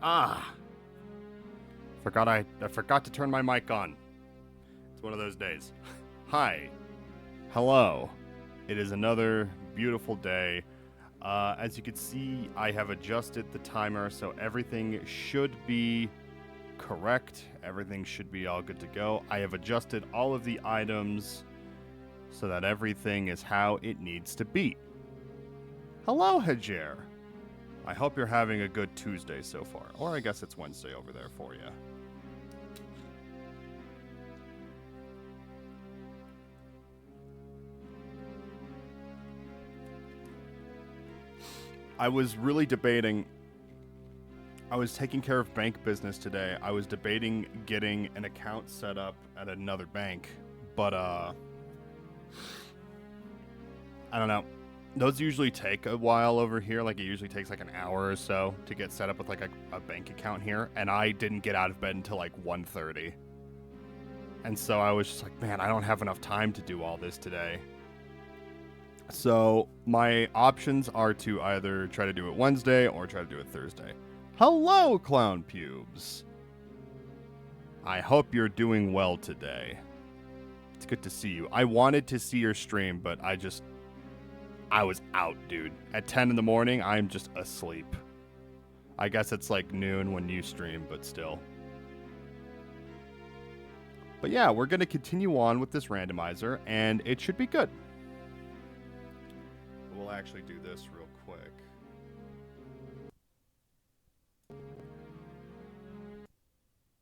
Ah, I forgot to turn my mic on. It's one of those days. Hi. Hello. It is another beautiful day. As you can see, I have adjusted the timer so everything should be correct. Everything should be all good to go. I have adjusted all of the items so that everything is how it needs to be. Hello, Hajer. I hope you're having a good Tuesday so far. Or I guess it's Wednesday over there for you. I was really debating. I was taking care of bank business today. I was debating getting an account set up at another bank. But, I don't know. Those usually take a while over here. Like, it usually takes like an hour or so to get set up with like a bank account here. And I didn't get out of bed until like 1:30. And so I was just like, man, I don't have enough time to do all this today. So my options are to either try to do it Wednesday or try to do it Thursday. Hello, Clown Pubes. I hope you're doing well today. It's good to see you. I wanted to see your stream, but I was out, dude. At 10 in the morning, I'm just asleep. I guess it's like noon when you stream, but still. But yeah, we're going to continue on with this randomizer, and it should be good. We'll actually do this real quick.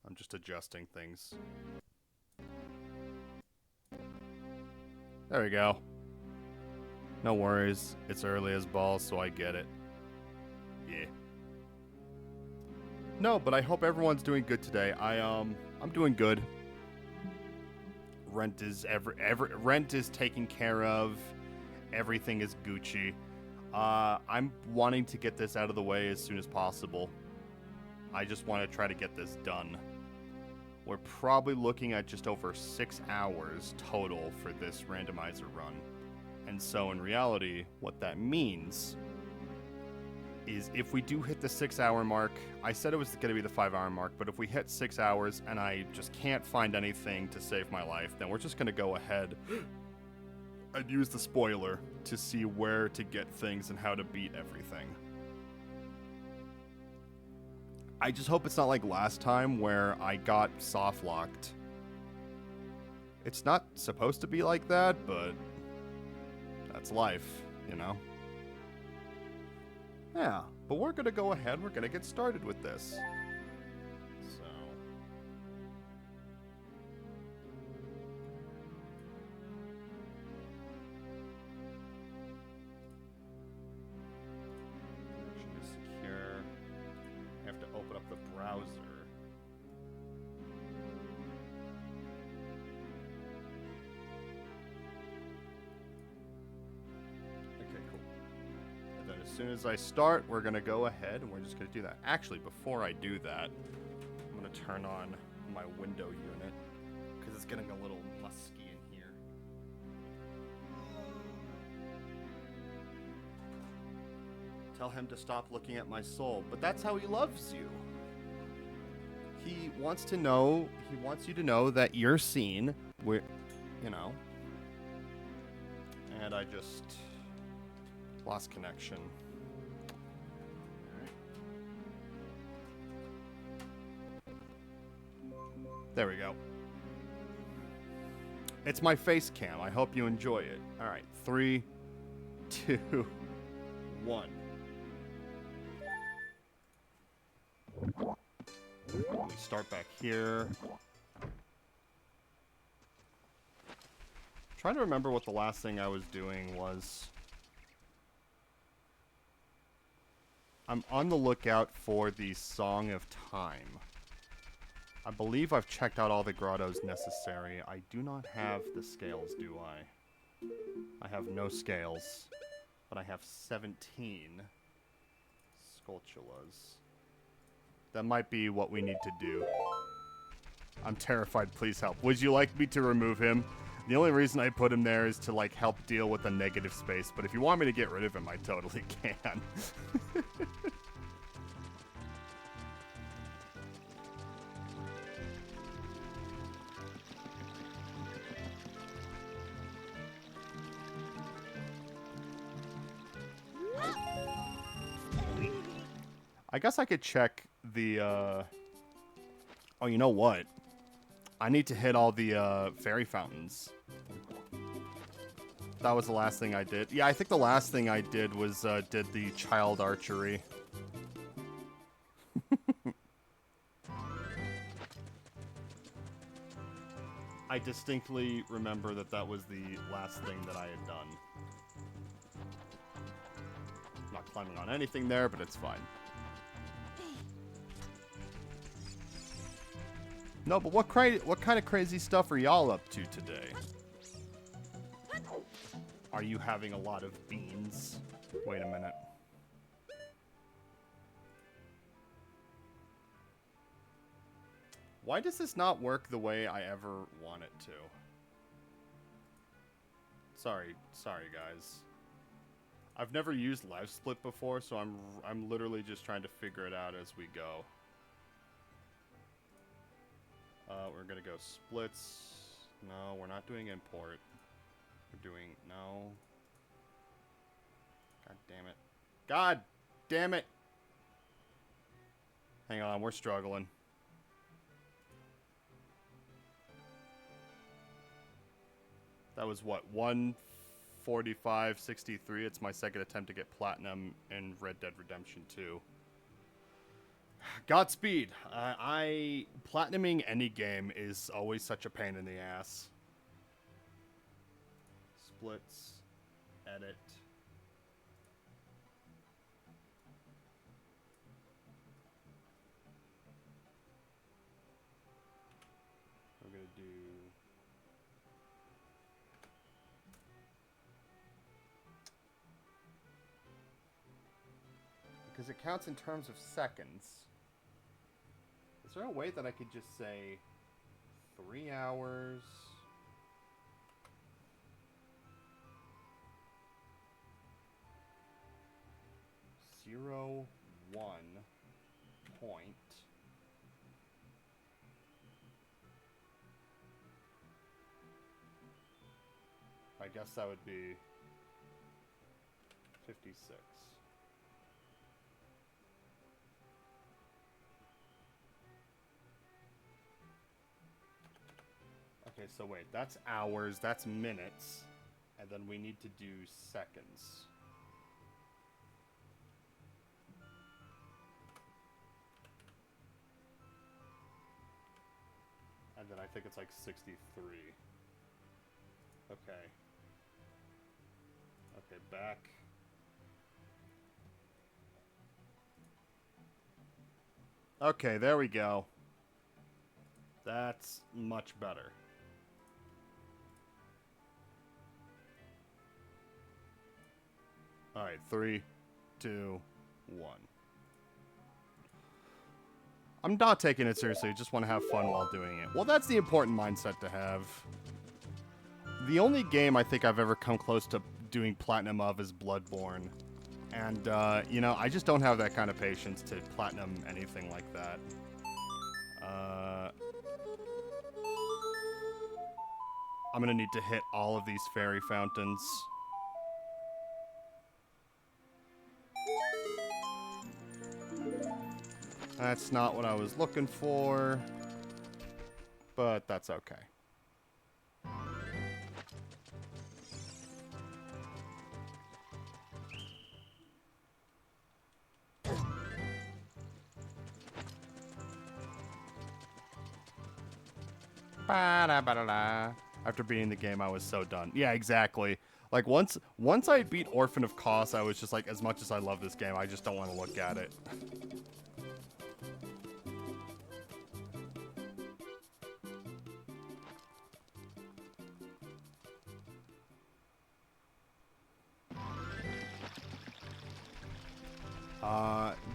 I'm just adjusting things. There we go. No worries. It's early as balls, so I get it. Yeah. No, but I hope everyone's doing good today. I'm doing good. Rent is rent is taken care of. Everything is Gucci. I'm wanting to get this out of the way as soon as possible. I just want to try to get this done. We're probably looking at just over 6 hours total for this randomizer run. And so in reality, what that means is if we do hit the 6-hour mark, I said it was going to be the 5-hour mark, but if we hit 6 hours and I just can't find anything to save my life, then we're just going to go ahead and use the spoiler to see where to get things and how to beat everything. I just hope it's not like last time where I got soft locked. It's not supposed to be like that, but that's life, you know? Yeah, but we're gonna go ahead, we're gonna get started with this. So. Connection is secure. I have to open up the browser. As soon as I start, we're going to go ahead and we're just going to do that. Actually, before I do that, I'm going to turn on my window unit because it's getting a little musky in here. Tell him to stop looking at my soul, but that's how he loves you. He wants to know, he wants you to know that you're seen, you know. And I just lost connection. There we go. It's my face cam. I hope you enjoy it. All right, 3, 2, 1. Let me start back here. Trying to remember what the last thing I was doing was. I'm on the lookout for the Song of Time. I believe I've checked out all the grottos necessary. I do not have the scales, do I? I have no scales, but I have 17 Sculptulas. That might be what we need to do. I'm terrified, please help. Would you like me to remove him? The only reason I put him there is to, like, help deal with the negative space, but if you want me to get rid of him, I totally can. I guess I could check the, Oh, you know what? I need to hit all the, fairy fountains. That was the last thing I did. Yeah, I think the last thing I did was, did the child archery. I distinctly remember that that was the last thing that I had done. I'm not climbing on anything there, but it's fine. No, but what kind of crazy stuff are y'all up to today? Are you having a lot of beans? Wait a minute. Why does this not work the way I ever want it to? Sorry guys. I've never used Live Split before, so I'm literally just trying to figure it out as we go. We're gonna go splits. No, we're not doing import. We're doing no. God damn it. God damn it. Hang on, we're struggling. That was what, 1:45:63. It's my second attempt to get platinum in Red Dead Redemption 2. Godspeed. Platinuming any game is always such a pain in the ass. Splits. Edit. We're gonna do... Because it counts in terms of seconds. Is there a way that I could just say 3 hours? Zero 1 point. I guess that would be 56. Okay, so wait, that's hours, that's minutes, and then we need to do seconds. And then I think it's like 63. Okay. Okay, back. Okay, there we go. That's much better. Alright, 3, 2, 1. I'm not taking it seriously, just want to have fun while doing it. Well, that's the important mindset to have. The only game I think I've ever come close to doing platinum of is Bloodborne. And, you know, I just don't have that kind of patience to platinum anything like that. I'm gonna need to hit all of these fairy fountains. That's not what I was looking for, but that's okay. Ba-da-ba-da-da. After beating the game, I was so done. Yeah, exactly. Like, once I beat Orphan of Kos, I was just like, as much as I love this game, I just don't want to look at it.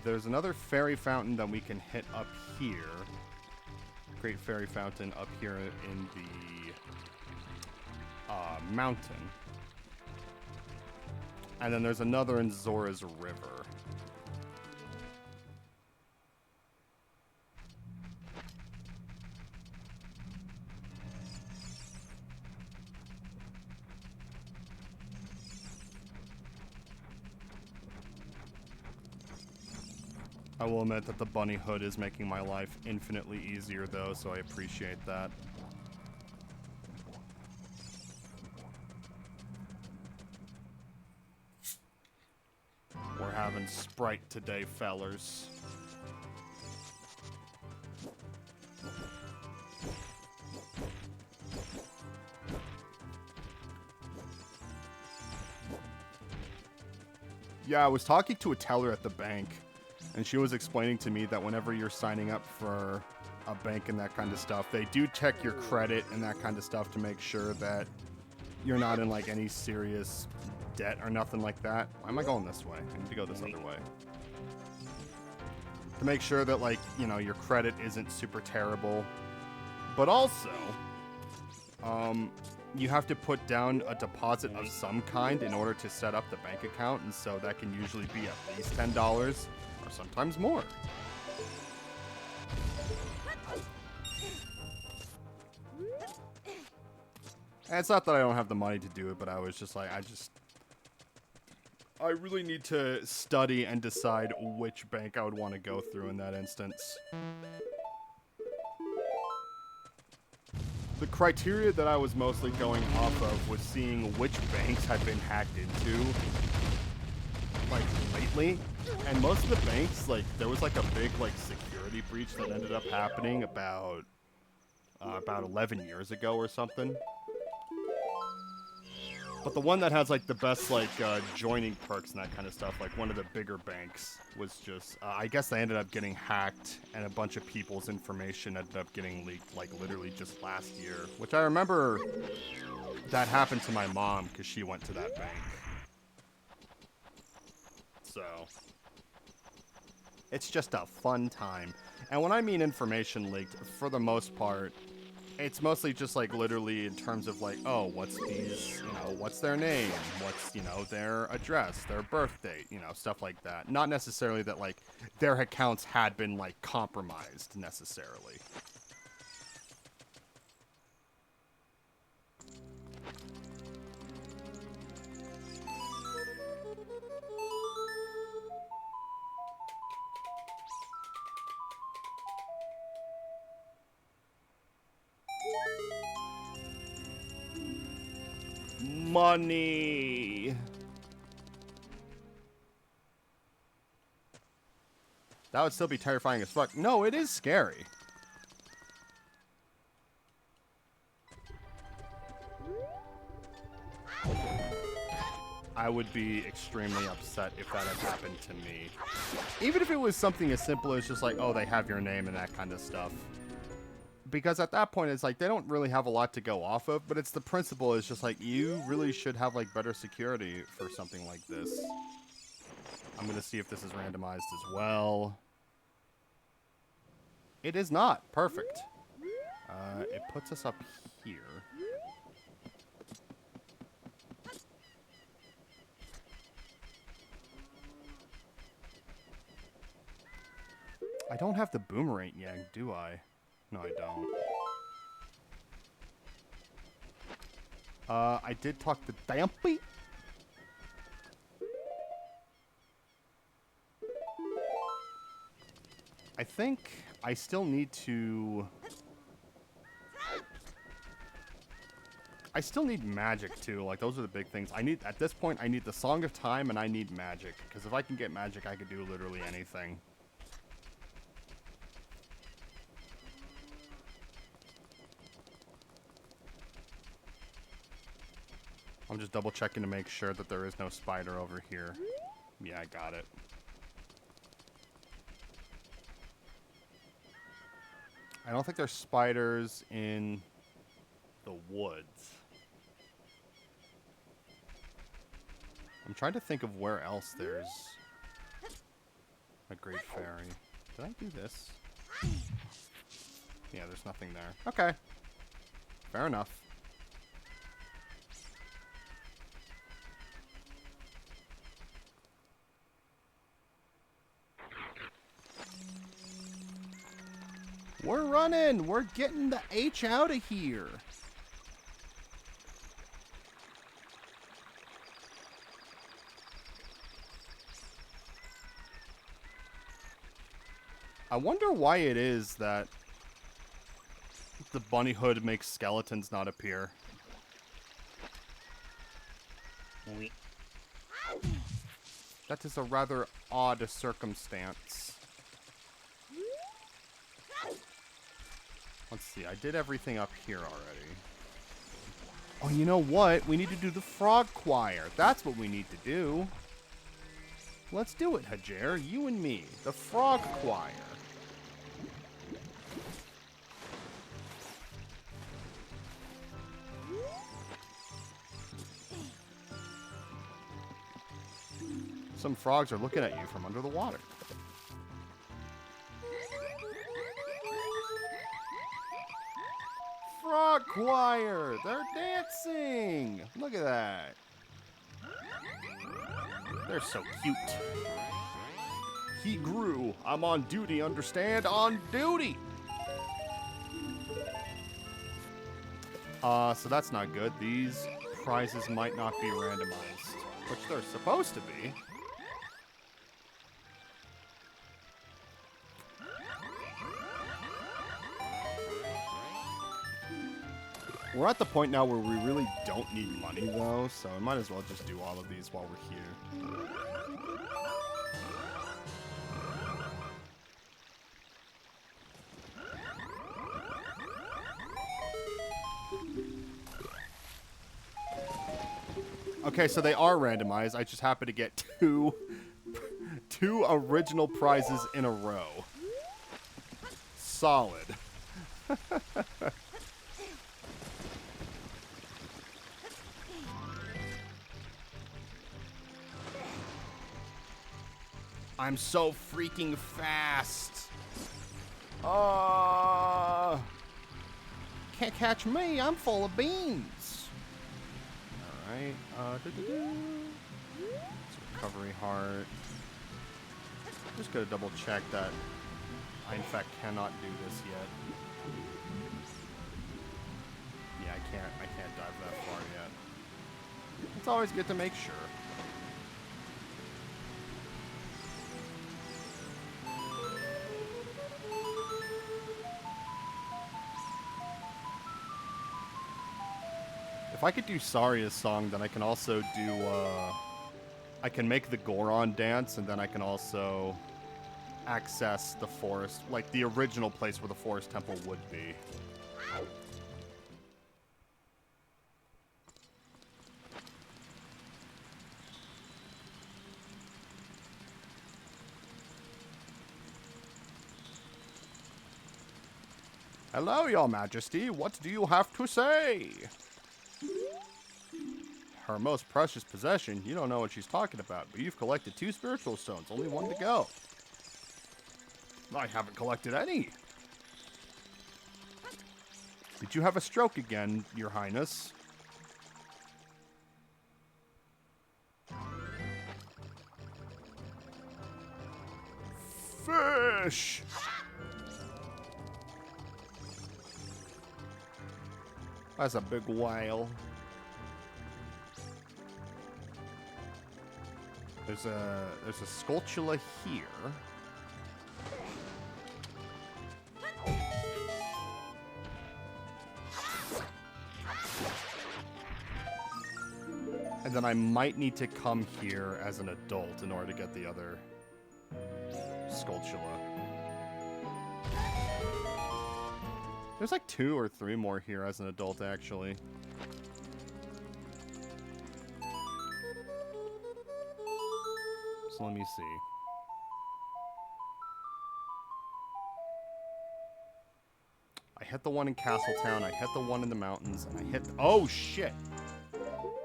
There's another fairy fountain that we can hit up here. Great fairy fountain up here in the mountain. And then there's another in Zora's River. I will admit that the bunny hood is making my life infinitely easier, though, so I appreciate that. We're having Sprite today, fellers. Yeah, I was talking to a teller at the bank, and she was explaining to me that whenever you're signing up for a bank and that kind of stuff, they do check your credit and that kind of stuff to make sure that you're not in, like, any serious debt or nothing like that. Why am I going this way? I need to go this other way. To make sure that, like, you know, your credit isn't super terrible. But also, you have to put down a deposit of some kind in order to set up the bank account, and so that can usually be at least $10 or sometimes more. And it's not that I don't have the money to do it, but I was just like, I really need to study and decide which bank I would want to go through in that instance. The criteria that I was mostly going off of was seeing which banks had been hacked into, like, lately. And most of the banks, like, there was, like, a big, like, security breach that ended up happening about 11 years ago or something. But the one that has, like, the best, like, joining perks and that kind of stuff, like, one of the bigger banks was just, I guess they ended up getting hacked, and a bunch of people's information ended up getting leaked, like, literally just last year. Which I remember that happened to my mom, because she went to that bank. So, it's just a fun time. And when I mean information leaked, for the most part, it's mostly just, like, literally in terms of, like, oh, what's these, you know, what's their name, what's, you know, their address, their birth date, you know, stuff like that. Not necessarily that, like, their accounts had been, like, compromised, necessarily. Money! That would still be terrifying as fuck. No, it is scary. I would be extremely upset if that had happened to me. Even if it was something as simple as just like, oh, they have your name and that kind of stuff. Because at that point, it's like, they don't really have a lot to go off of, but it's the principle is just like, you really should have, like, better security for something like this. I'm going to see if this is randomized as well. It is not. Perfect. It puts us up here. I don't have the boomerang yang, do I? No, I don't. I did talk to Dampy. I think I still need to... I still need magic, too. Like, those are the big things. I need, at this point, I need the Song of Time, and I need magic. Because if I can get magic, I could do literally anything. I'm just double checking to make sure that there is no spider over here. Yeah, I got it. I don't think there's spiders in the woods. I'm trying to think of where else there's a great fairy. Did I do this? Yeah, there's nothing there. Okay. Fair enough. We're running! We're getting the H out of here! I wonder why it is that the bunny hood makes skeletons not appear. That is a rather odd circumstance. Let's see, I did everything up here already. Oh, you know what? We need to do the frog choir. That's what we need to do. Let's do it, Hajer. You and me. The frog choir. Some frogs are looking at you from under the water. Frog choir! They're dancing! Look at that. They're so cute. He grew. I'm on duty, understand? On duty! So that's not good. These prizes might not be randomized, which they're supposed to be. We're at the point now where we really don't need money, though, so I might as well just do all of these while we're here. Okay, so they are randomized. I just happen to get two original prizes in a row. Solid. I'm so freaking fast. Can't catch me. I'm full of beans. All right. It's recovery heart. Just gotta double check that I in fact cannot do this yet. Yeah, I can't dive that far yet. It's always good to make sure. If I could do Saria's song, then I can also do, I can make the Goron dance, and then I can also access the forest, like the original place where the forest temple would be. Hello, Your Majesty. What do you have to say? Her most precious possession. You don't know what she's talking about, but you've collected 2 spiritual stones. Only 1 to go. I haven't collected any. Did you have a stroke again, Your Highness? Fish! That's a big whale. There's a Skulltula here. And then I might need to come here as an adult in order to get the other Skulltula. There's like 2 or 3 more here as an adult, actually. So let me see. I hit the one in Castletown, I hit the one in the mountains, and I hit... Oh, shit!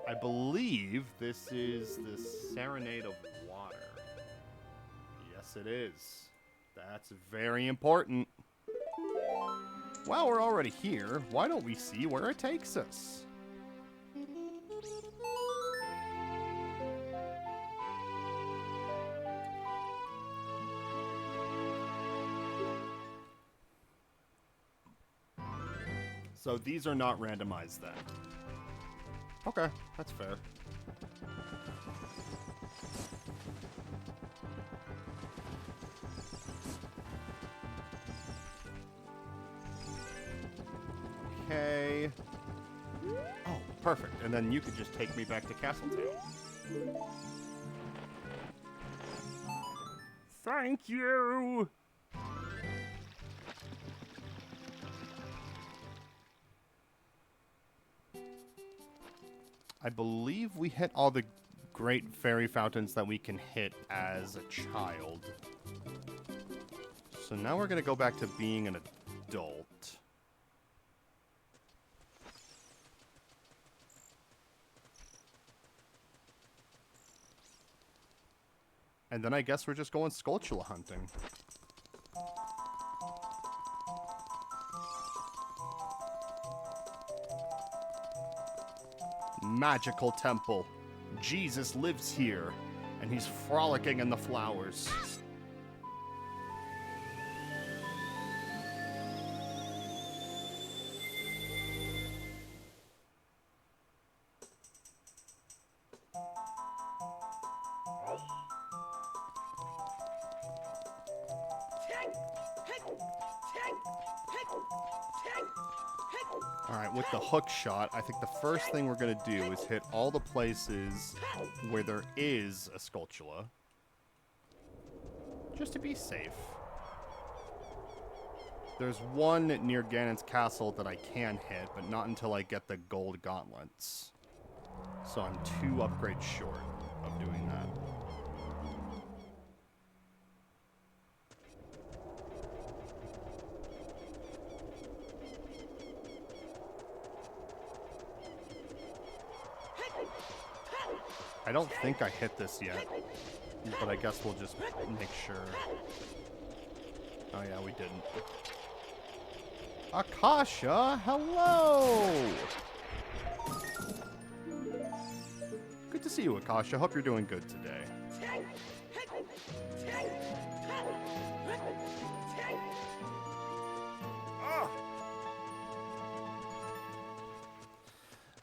I believe this is the Serenade of Water. Yes, it is. That's very important. While we're already here, why don't we see where it takes us? So these are not randomized then. Okay, that's fair. Perfect. And then you could just take me back to Castletail. Thank you! I believe we hit all the great fairy fountains that we can hit as a child. So now we're going to go back to being an adult. And then I guess we're just going Skulltula hunting. Magical temple. Jesus lives here, and he's frolicking in the flowers. Alright, with the hook shot, I think the first thing we're going to do is hit all the places where there is a Skulltula. Just to be safe. There's one near Ganon's castle that I can hit, but not until I get the gold gauntlets. So I'm 2 upgrades short of doing that. I don't think I hit this yet, but I guess we'll just make sure. Oh yeah, we didn't. Akasha, hello! Good to see you, Akasha. Hope you're doing good today. Oh.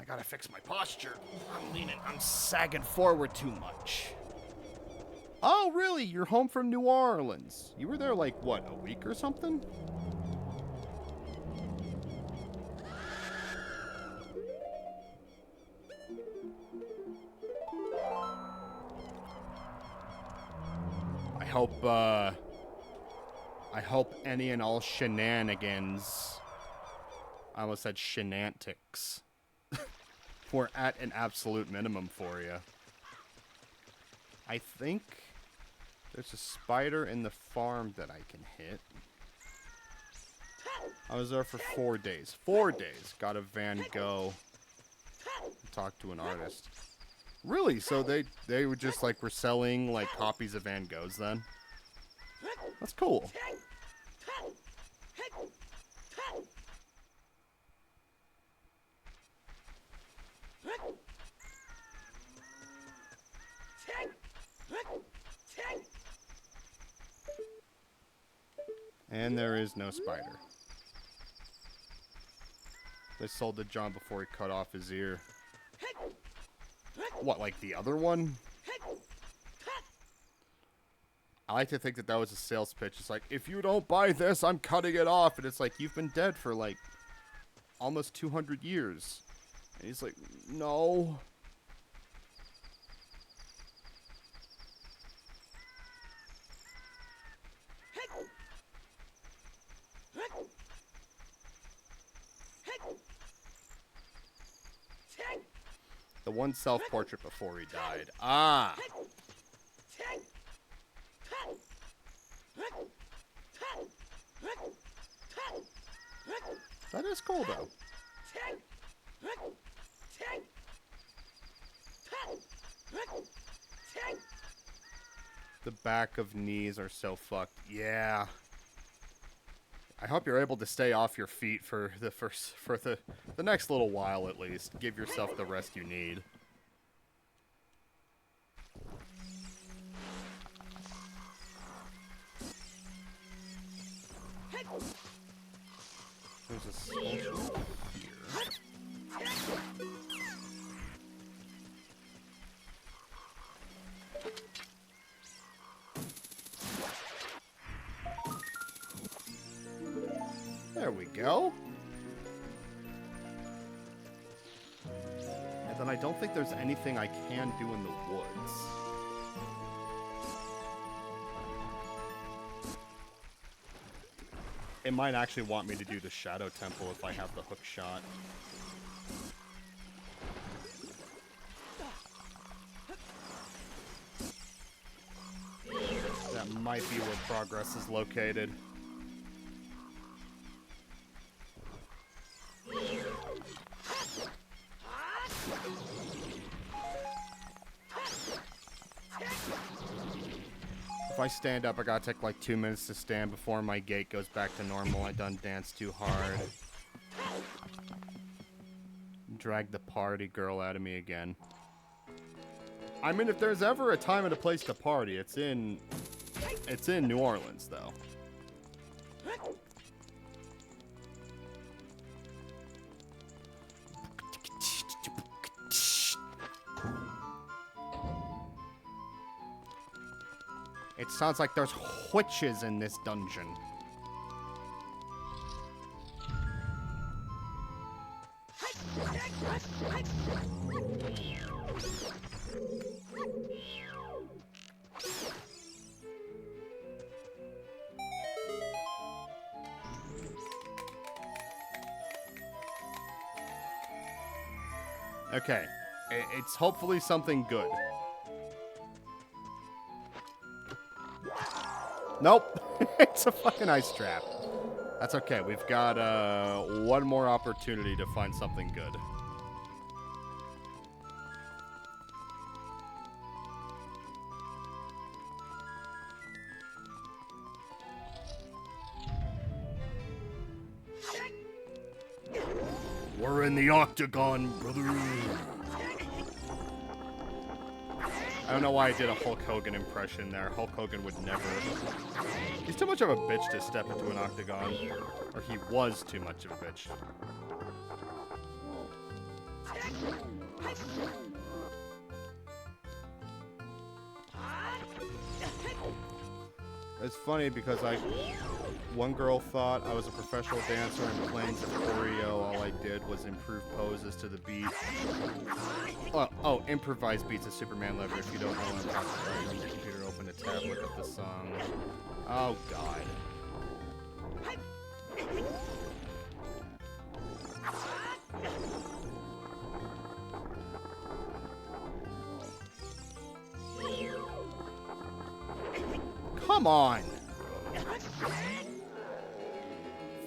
I gotta fix my posture. I'm sagging forward too much. Oh, really? You're home from New Orleans. You were there like, what, a week or something? I hope any and all shenanigans, I almost said shenantics, we're at an absolute minimum for you. I think there's a spider in the farm that I can hit. I was there for 4 days. 4 days. Got a Van Gogh. Talked to an artist. Really? So they were just like were selling like copies of Van Goghs then? That's cool. And there is no spider. They sold the John before he cut off his ear. What, like the other one? I like to think that that was a sales pitch. It's like, if you don't buy this, I'm cutting it off. And it's like, you've been dead for like almost 200 years. And he's like, no. The one self-portrait before he died. Ah! That is cool, though. The back of knees are so fucked. Yeah. I hope you're able to stay off your feet for the next little while at least. Give yourself the rest you need. There's a social here. There we go. then I don't think there's anything I can do in the woods. It might actually want me to do the Shadow Temple if I have the hook shot. That might be where progress is located. If I stand up, I gotta take like 2 minutes to stand before my gait goes back to normal. I done danced too hard. Drag the party girl out of me again. I mean, if there's ever a time and a place to party, it's in New Orleans, though. It sounds like there's witches in this dungeon. Okay, it's hopefully something good. Nope, it's a fucking ice trap. That's okay, we've got one more opportunity to find something good. We're in the octagon, brother. I don't know why I did a Hulk Hogan impression there. Hulk Hogan would never. He's too much of a bitch to step into an octagon. Or he was too much of a bitch. It's funny because one girl thought I was a professional dancer and playing some choreo. All I did was improve poses to the beat. Oh, improvised beats of Superman Lever. If you don't know what I'm talking about, on your computer, open a tab, look up the song. Oh, God. Come on!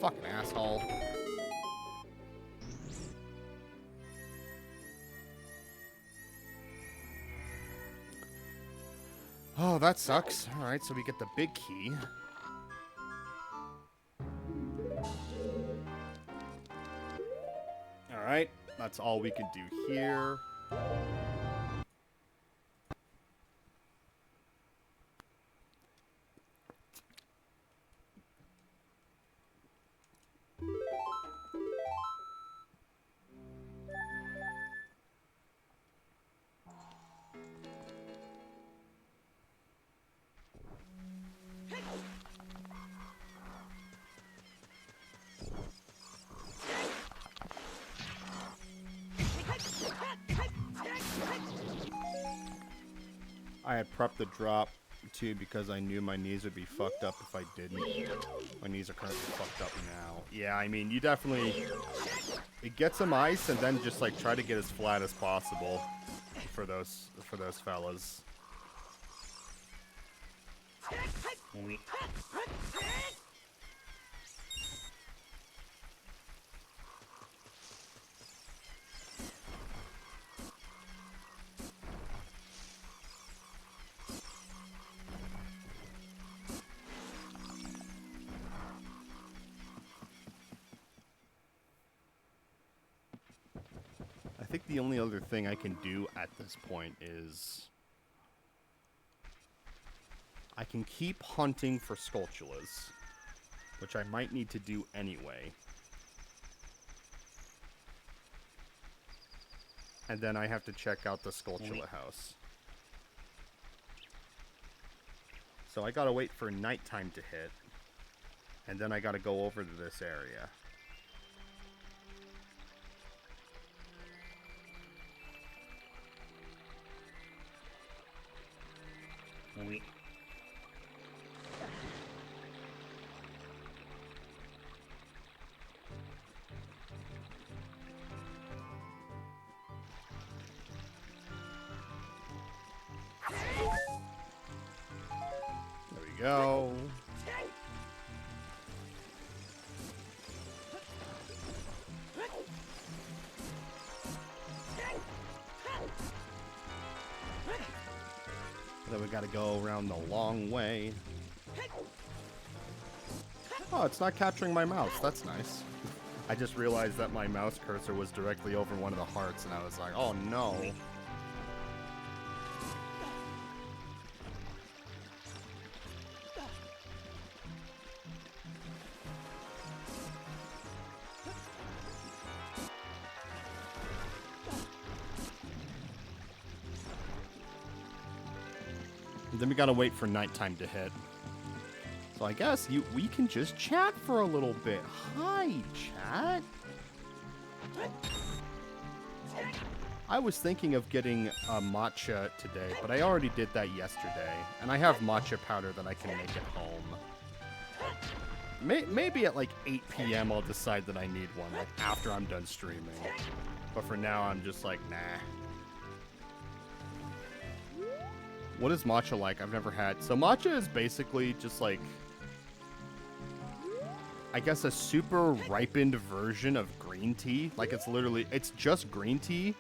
Fucking asshole. Oh, that sucks. Alright, so we get the big key. Alright, that's all we can do here. I had prepped the drop too because I knew my knees would be fucked up if I didn't. My knees are currently fucked up now. Yeah, I mean, you definitely get some ice and then just like try to get as flat as possible for those fellas. I think the only other thing I can do at this point is I can keep hunting for Skulltulas, which I might need to do anyway. And then I have to check out the Skulltula house. So I gotta wait for nighttime to hit, and then I gotta go over to this area. There we go. Then we gotta go around the long way. Oh, it's not capturing my mouse. That's nice. I just realized that my mouse cursor was directly over one of the hearts, and I was like, oh no. Then we gotta wait for nighttime to hit. So I guess we can just chat for a little bit. Hi, chat. I was thinking of getting a matcha today, but I already did that yesterday. And I have matcha powder that I can make at home. Maybe at like 8 p.m. I'll decide that I need one, like after I'm done streaming. But for now, I'm just like, nah. What is matcha like? I've never had. So matcha is basically just like, I guess, a super ripened version of green tea. Like it's just green tea,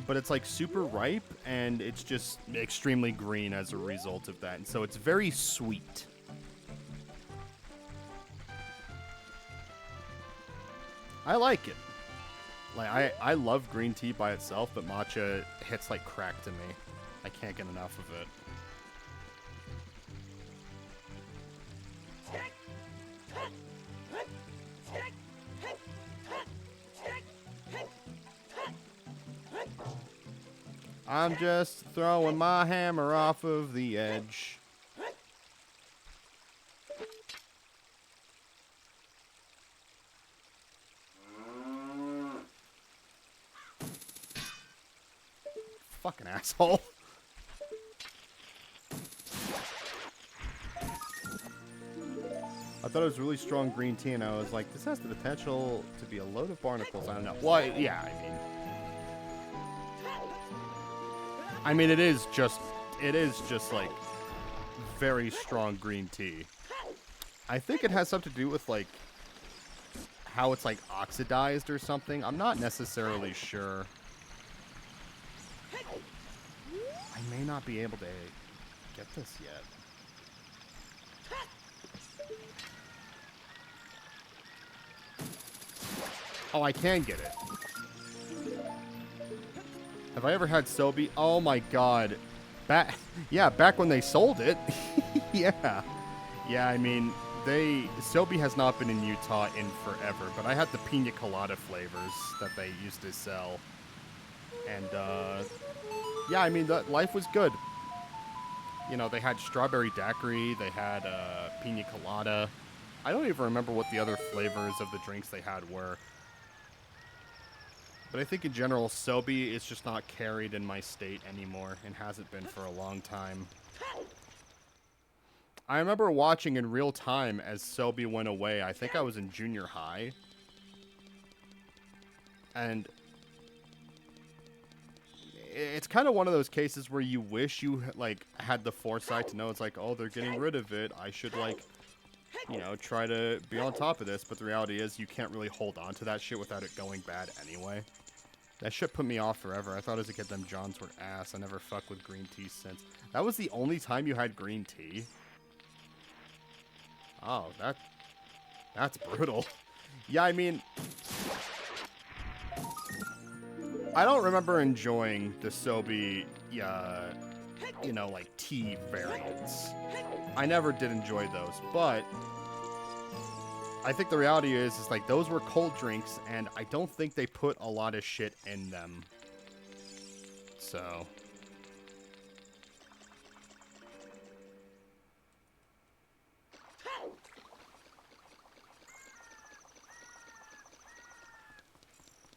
but it's like super ripe and it's just extremely green as a result of that. And so it's very sweet. I like it. Like I love green tea by itself, but matcha hits like crack to me. I can't get enough of it. I'm just throwing my hammer off of the edge. Fucking asshole. I thought it was really strong green tea, and I was like, this has the potential to be a load of barnacles. I don't know. Well, yeah, I mean, it is just like very strong green tea. I think it has something to do with like how it's like oxidized or something. I'm not necessarily sure. I may not be able to get this yet. Oh, I can get it. Have I ever had Sobe? Oh my god. Back when they sold it. Yeah. Yeah, I mean, Sobe has not been in Utah in forever, but I had the pina colada flavors that they used to sell. And, yeah, I mean, life was good. You know, they had strawberry daiquiri, they had, pina colada. I don't even remember what the other flavors of the drinks they had were. But I think in general, Sobe is just not carried in my state anymore and hasn't been for a long time. I remember watching in real time as Sobe went away. I think I was in junior high. And it's kind of one of those cases where you wish you like had the foresight to know it's like, oh, they're getting rid of it. I should like, you know, try to be on top of this. But the reality is you can't really hold on to that shit without it going bad anyway. That shit put me off forever. I thought as a kid them Johns were ass. I never fucked with green tea since. That was the only time you had green tea? Oh, that's brutal. Yeah, I mean, I don't remember enjoying the Sobe, you know, like tea variants. I never did enjoy those, but I think the reality is like those were cold drinks, and I don't think they put a lot of shit in them. So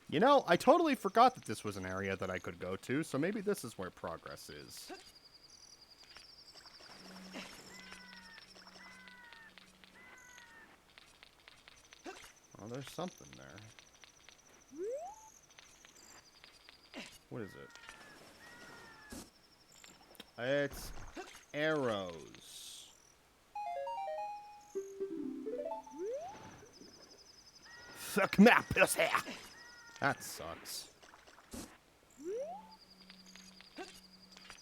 you know, I totally forgot that this was an area that I could go to, so maybe this is where progress is. Oh, there's something there. What is it? It's arrows. Fuck my pussy. That sucks.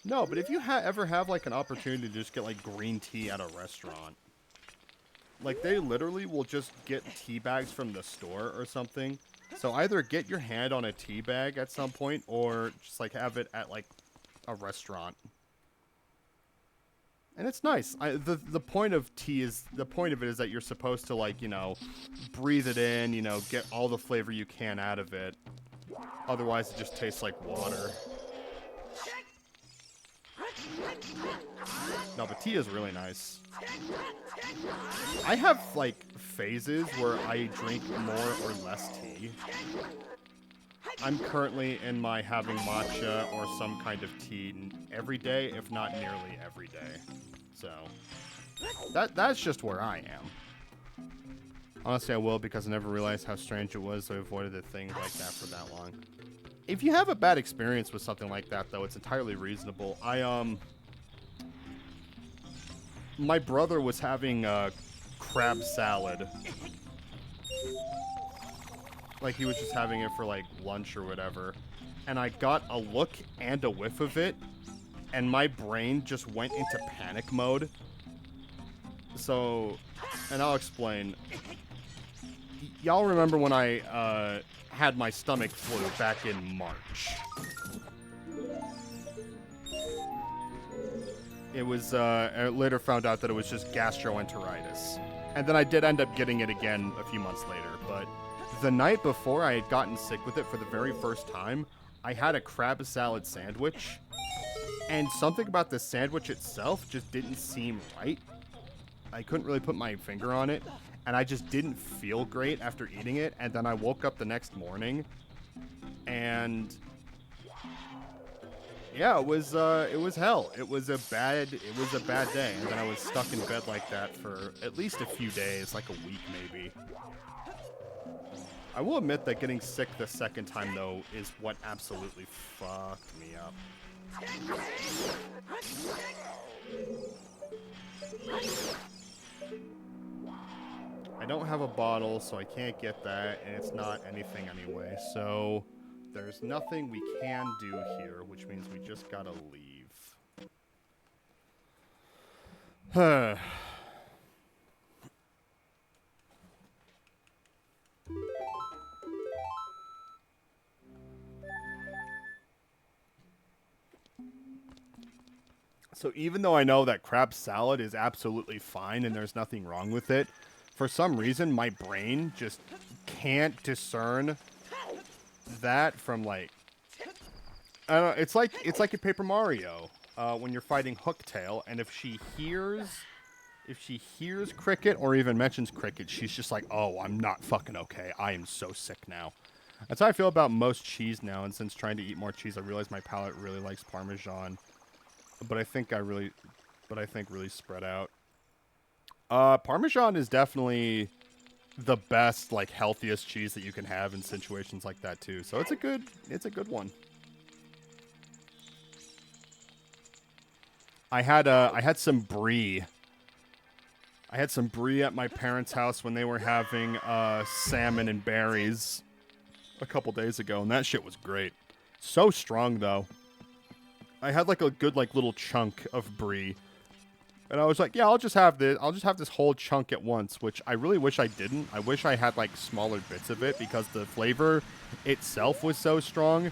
No, but if you ever have like an opportunity to just get like green tea at a restaurant, like they literally will just get tea bags from the store or something. So either get your hand on a tea bag at some point or just like have it at like a restaurant. And it's nice. The point of tea is, the point of it is that you're supposed to like, you know, breathe it in, you know, get all the flavor you can out of it. Otherwise it just tastes like water. No, but tea is really nice. I have like phases where I drink more or less tea. I'm currently in my having matcha or some kind of tea every day, if not nearly every day. So, that's just where I am. Honestly, I will, because I never realized how strange it was, so I avoided the things like that for that long. If you have a bad experience with something like that, though, it's entirely reasonable. My brother was having crab salad. Like, he was just having it for, like, lunch or whatever. And I got a look and a whiff of it, and my brain just went into panic mode. So, and I'll explain. Y'all remember when I had my stomach flu back in March? It was, I later found out that it was just gastroenteritis. And then I did end up getting it again a few months later, but the night before I had gotten sick with it for the very first time, I had a crab salad sandwich, and something about the sandwich itself just didn't seem right. I couldn't really put my finger on it, and I just didn't feel great after eating it, and then I woke up the next morning, and yeah, it was hell. It was a bad day, and then I was stuck in bed like that for at least a few days, like a week maybe. I will admit that getting sick the second time, though, is what absolutely fucked me up. I don't have a bottle, so I can't get that, and it's not anything anyway, so there's nothing we can do here, which means we just gotta leave. So even though I know that crab salad is absolutely fine and there's nothing wrong with it, for some reason my brain just can't discern that from like, I don't know, it's like in Paper Mario when you're fighting Hooktail, and if she hears Cricket or even mentions Cricket, she's just like, oh, I'm not fucking okay. I am so sick now. That's how I feel about most cheese now, and since trying to eat more cheese, I realize my palate really likes Parmesan. But I think really spread out. Parmesan is definitely the best, like, healthiest cheese that you can have in situations like that too. So it's a good one. I had some brie. I had some brie at my parents' house when they were having salmon and berries a couple days ago, and that shit was great. So strong though. I had like a good like little chunk of brie, and I was like, yeah, I'll just have this whole chunk at once, which I really wish I didn't. I wish I had like smaller bits of it because the flavor itself was so strong.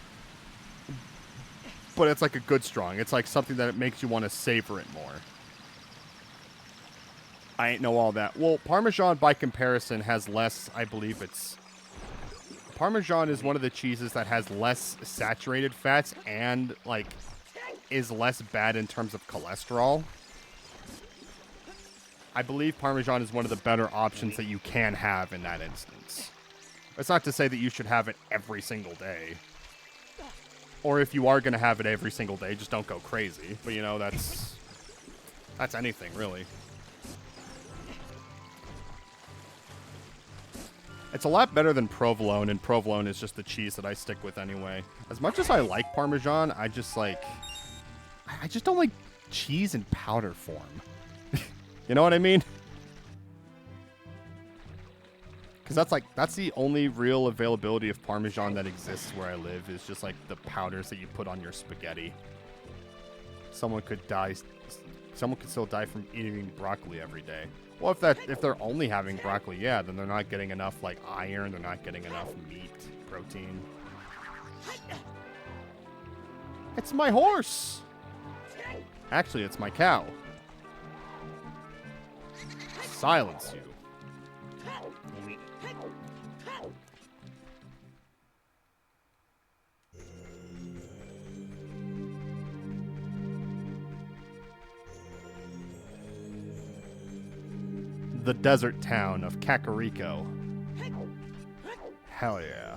But it's like a good strong. It's like something that it makes you want to savor it more. I ain't know all that. Well, Parmesan by comparison has less, I believe Parmesan is one of the cheeses that has less saturated fats and like is less bad in terms of cholesterol. I believe Parmesan is one of the better options that you can have in that instance. That's not to say that you should have it every single day. Or if you are going to have it every single day, just don't go crazy. But, you know, that's That's anything, really. It's a lot better than provolone, and provolone is just the cheese that I stick with anyway. As much as I like Parmesan, I just don't like cheese in powder form. You know what I mean? Because that's the only real availability of Parmesan that exists where I live, is just like the powders that you put on your spaghetti. Someone could still die from eating broccoli every day. Well, if they're only having broccoli, yeah, then they're not getting enough like iron, they're not getting enough meat, protein. It's my horse. Actually, it's my cow. Silence you. The desert town of Kakariko. Hell yeah.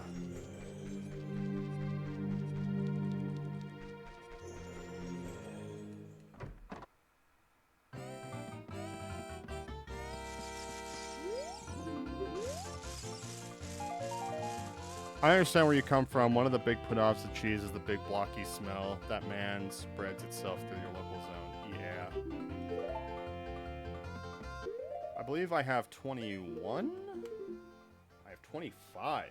I understand where you come from. One of the big put-offs of cheese is the big blocky smell. That man spreads itself through your local zone. Yeah. I believe I have 21? I have 25.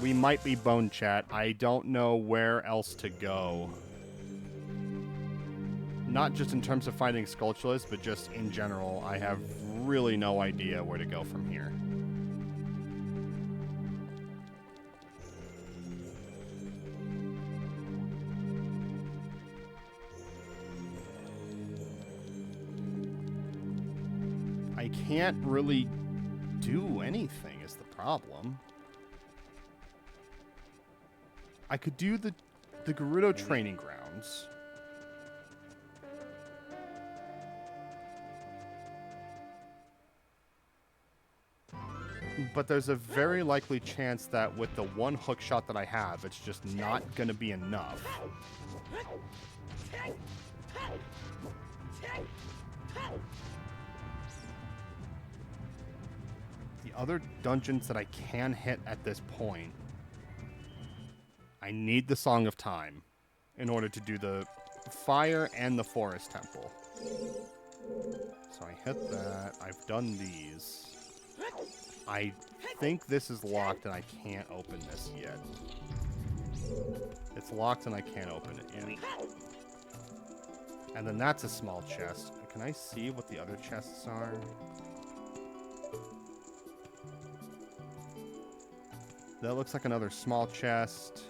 We might be bone chat. I don't know where else to go. Not just in terms of finding Skulltulas, but just in general. I have really no idea where to go from here. I can't really do anything is the problem. I could do the Gerudo training grounds. But there's a very likely chance that with the one hook shot that I have, it's just not going to be enough. The other dungeons that I can hit at this point, I need the Song of Time in order to do the fire and the forest temple. So I hit that. I've done these. I think this is locked and I can't open this yet. It's locked and I can't open it yet. And then that's a small chest. Can I see what the other chests are? That looks like another small chest.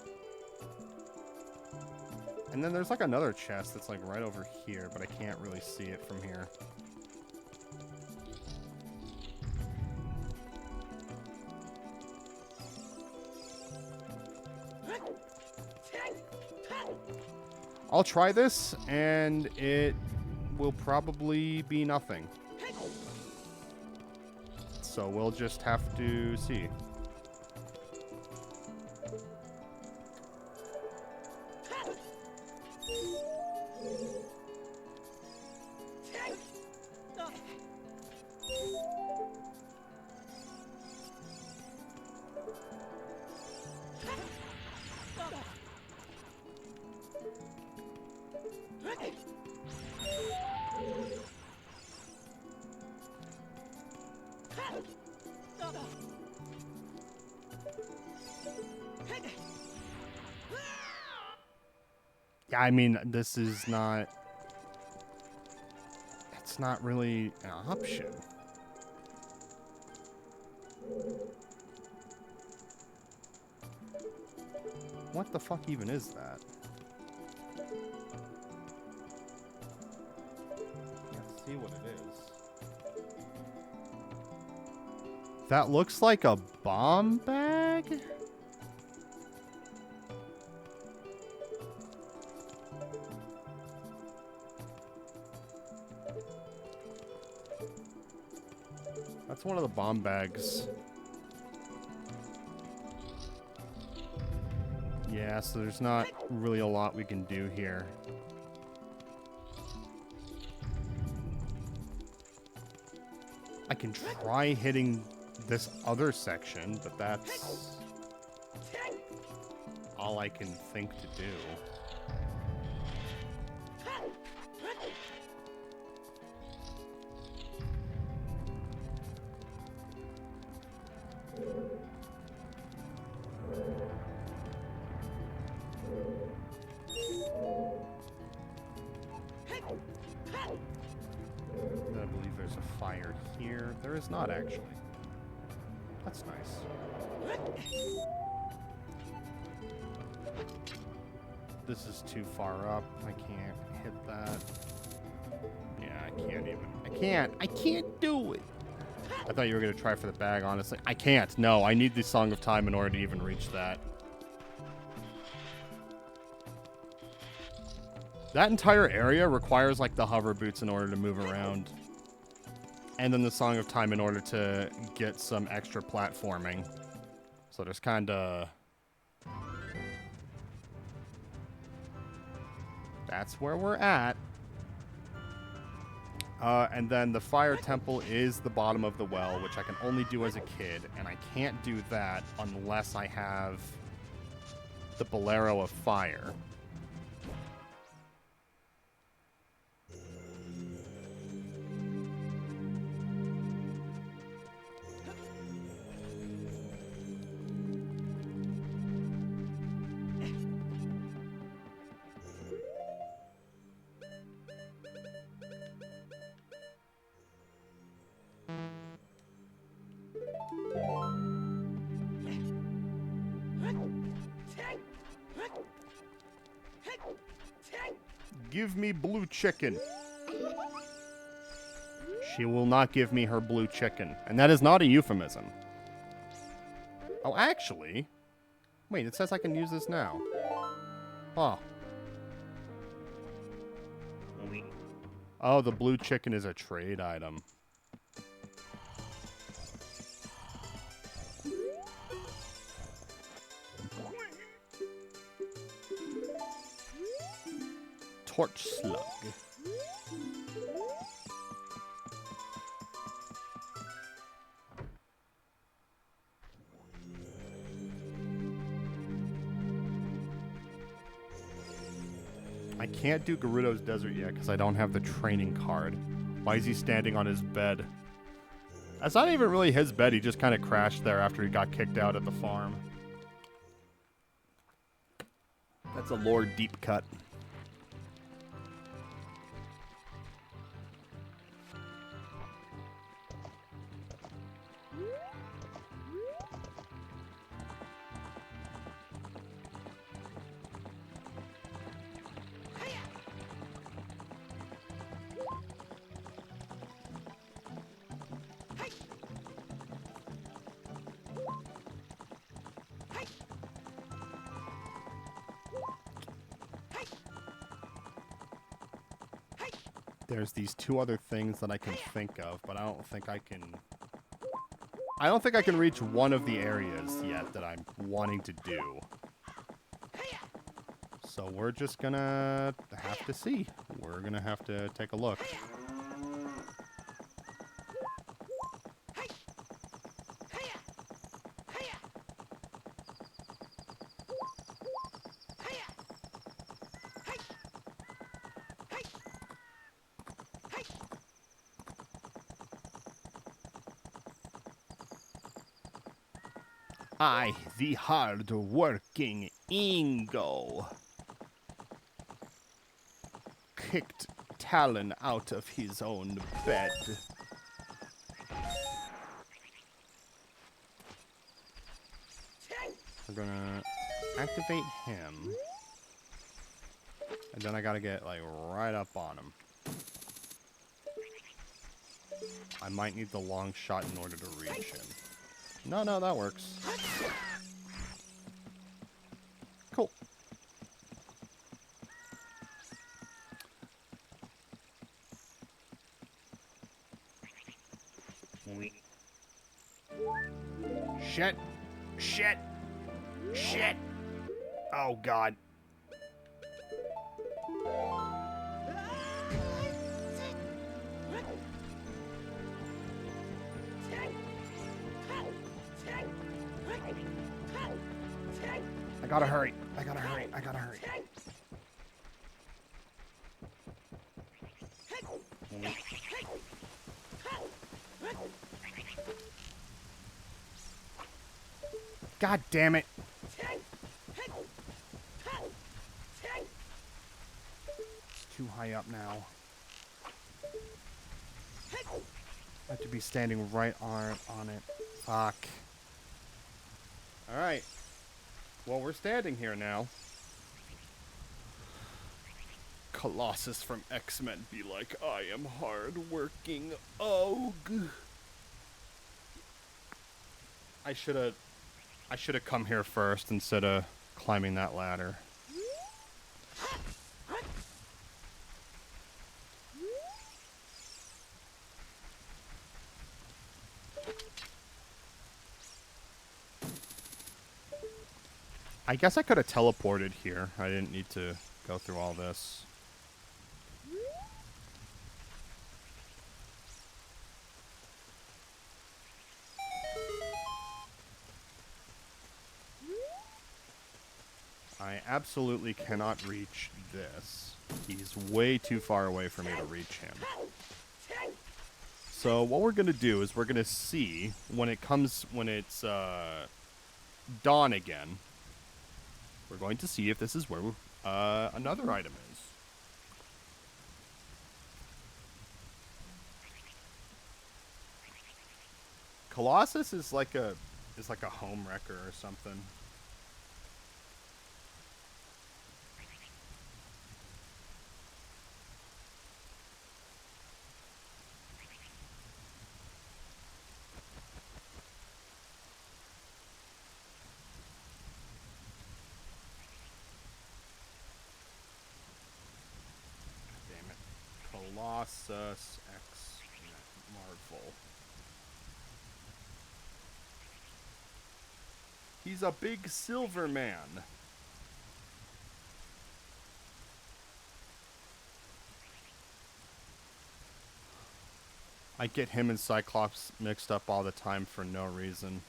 And then there's like another chest that's like right over here, but I can't really see it from here. I'll try this, and it will probably be nothing. So we'll just have to see. Yeah, I mean, this is not... It's not really an option. What the fuck even is that? Let's see what it is. That looks like a bomb bag? That's one of the bomb bags. Yeah, so there's not really a lot we can do here. I can try hitting this other section, but that's all I can think to do. I believe there's a fire here. There is not, actually. That's nice. This is too far up. I can't hit that. Yeah, I can't even. I can't do it. I thought you were going to try for the bag, honestly. I can't. No, I need the Song of Time in order to even reach that. That entire area requires, like, the hover boots in order to move around. And then the Song of Time in order to get some extra platforming. So there's kind of... That's where we're at. And then the Fire Temple is the bottom of the well, which I can only do as a kid. And I can't do that unless I have the Bolero of Fire. Give me blue chicken. She will not give me her blue chicken. And that is not a euphemism. Oh, actually... Wait, it says I can use this now. Oh. Oh, the blue chicken is a trade item. Torch slug. I can't do Gerudo's Desert yet because I don't have the training card. Why is he standing on his bed? That's not even really his bed. He just kind of crashed there after he got kicked out at the farm. That's a lore deep cut. There's these two other things that I can think of, but I don't think I can... I don't think I can reach one of the areas yet that I'm wanting to do. So we're just gonna have to see. We're gonna have to take a look. I, the hard-working Ingo, kicked Talon out of his own bed. We're gonna activate him. And then I gotta get, like, right up on him. I might need the long shot in order to reach him. No, that works. Cool. Shit. Shit. Shit. Oh, God. I gotta hurry. I gotta hurry. I gotta hurry. God damn it. It's too high up now. I have to be standing right on it. Fuck. Alright. Well, we're standing here now. Colossus from X-Men be like, I am hard-working Ogre. I should have come here first instead of climbing that ladder. I guess I could have teleported here. I didn't need to go through all this. I absolutely cannot reach this. He's way too far away for me to reach him. So what we're going to do is we're going to see when it's dawn again. We're going to see if this is where another item is. Colossus is like a home wrecker or something. Damn it. Colossus X Marvel. He's a big silver man. I get him and Cyclops mixed up all the time for no reason.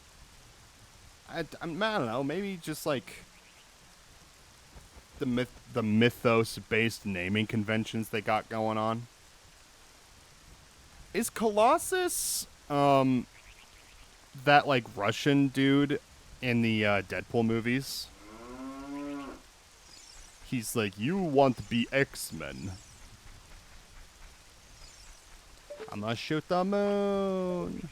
I don't know, maybe just like the mythos-based naming conventions they got going on. Is Colossus that like Russian dude in the Deadpool movies? He's like, you want to be X-Men. I'm gonna shoot the moon.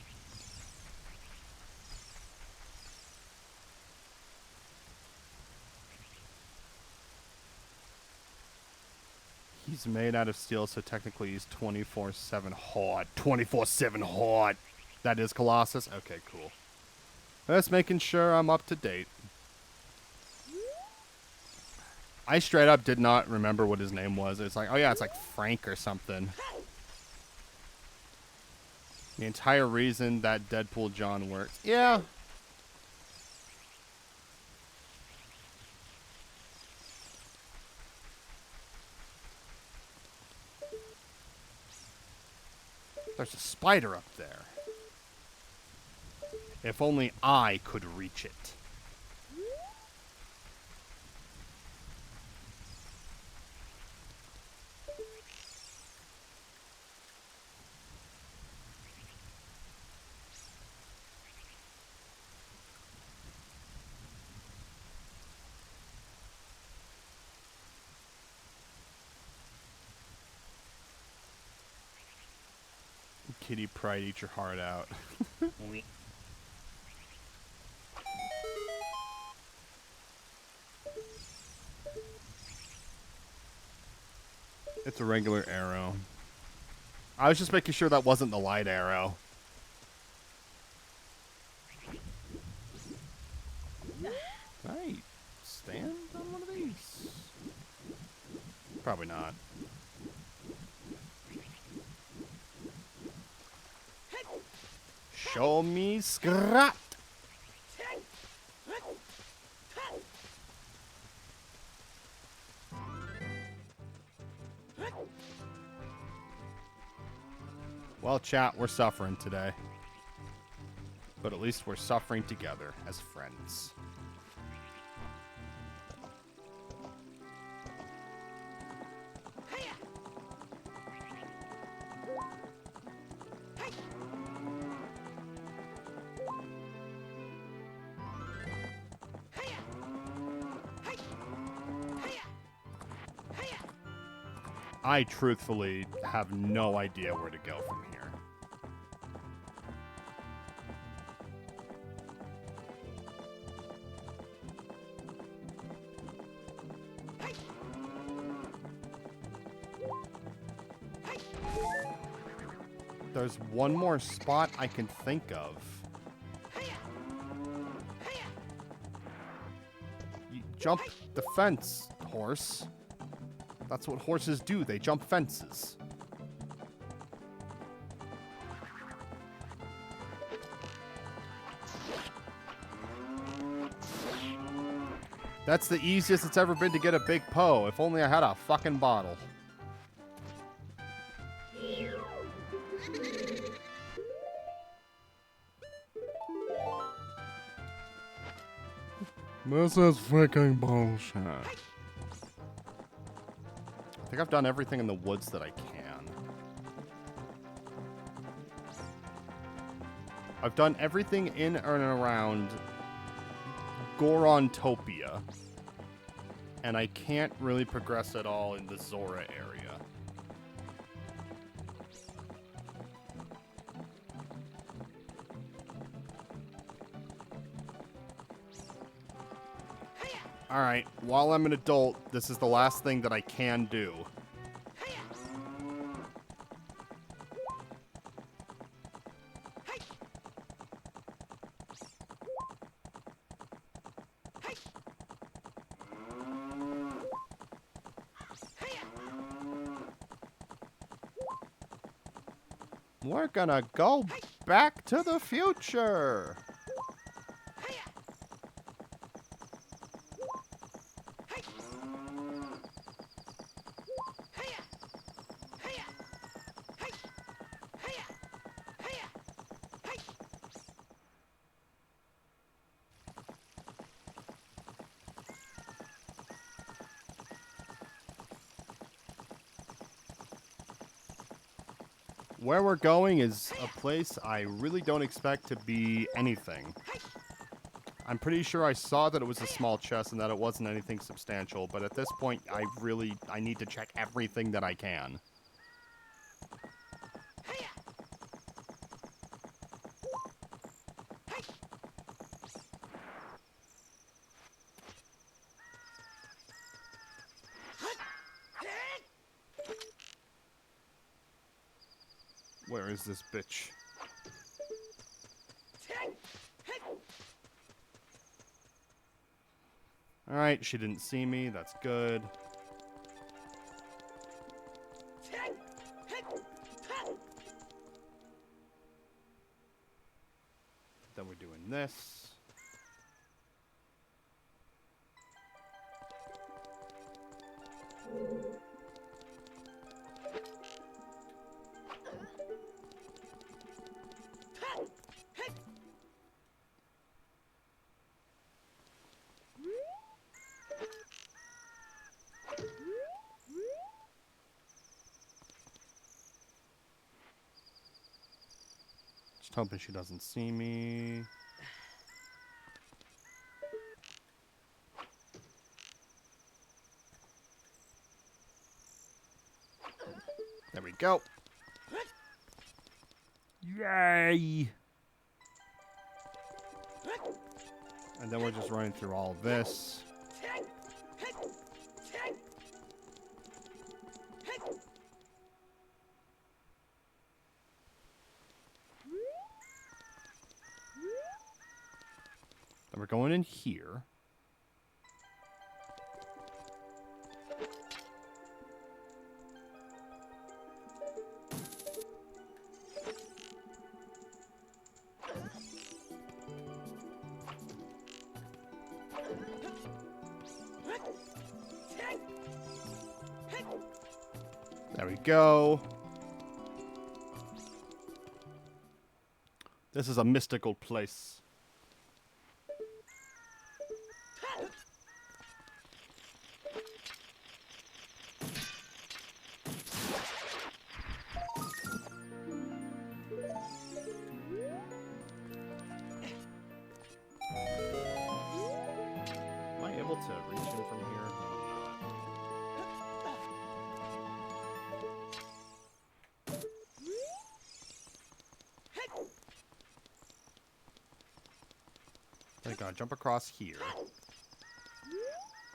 He's made out of steel, so technically he's 24/7 hot. 24/7 hot. That is Colossus? Okay, cool. Just making sure I'm up to date. I straight up did not remember what his name was. It's like, oh yeah, it's like Frank or something. The entire reason that Deadpool John works. Yeah. There's a spider up there. If only I could reach it. Kitty Pryde, eat your heart out. It's a regular arrow. I was just making sure that wasn't the light arrow. Can I stand on one of these? Probably not. Show me Scrat. Well, chat, we're suffering today. But at least we're suffering together as friends. I truthfully have no idea where to go from here. There's one more spot I can think of. You jump the fence, horse. That's what horses do. They jump fences. That's the easiest it's ever been to get a big Poe. If only I had a fucking bottle. This is freaking bullshit. I think I've done everything in the woods that I can. I've done everything in and around Gorontopia. And I can't really progress at all in the Zora area. Alright, while I'm an adult, this is the last thing that I can do. We're gonna go back to the future! Where we're going is a place I really don't expect to be anything. I'm pretty sure I saw that it was a small chest and that it wasn't anything substantial, but at this point, I need to check everything that I can. Where is this bitch? Alright, she didn't see me. That's good. Then we're doing this. Just hoping she doesn't see me. There we go. Yay! And then we're just running through all of this. Then we're going in here. There we go. This is a mystical place. Am I able to reach him from here? I'm gonna jump across here.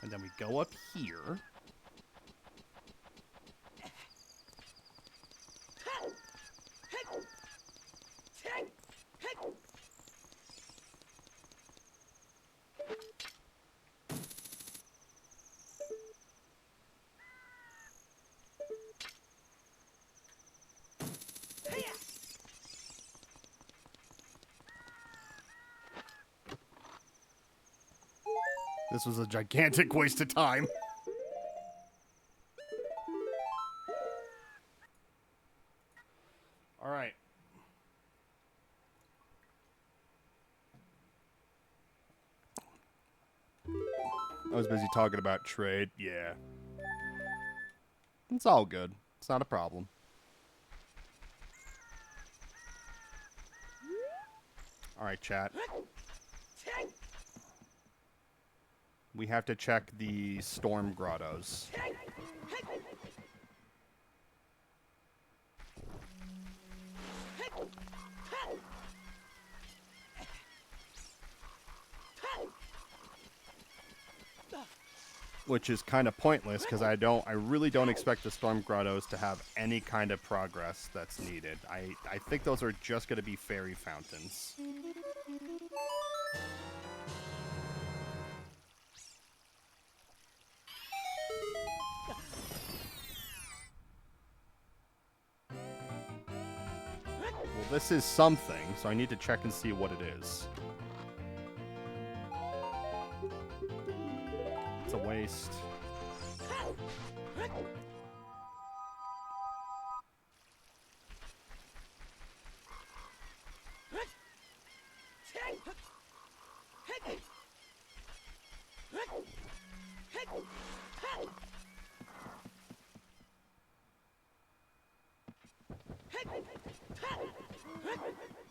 And then we go up here. This was a gigantic waste of time. All right. I was busy talking about trade. Yeah. It's all good. It's not a problem. All right, chat. We have to check the storm grottos. Which is kind of pointless because I really don't expect the storm grottos to have any kind of progress that's needed. I think those are just going to be fairy fountains. Well, this is something, so I need to check and see what it is. It's a waste.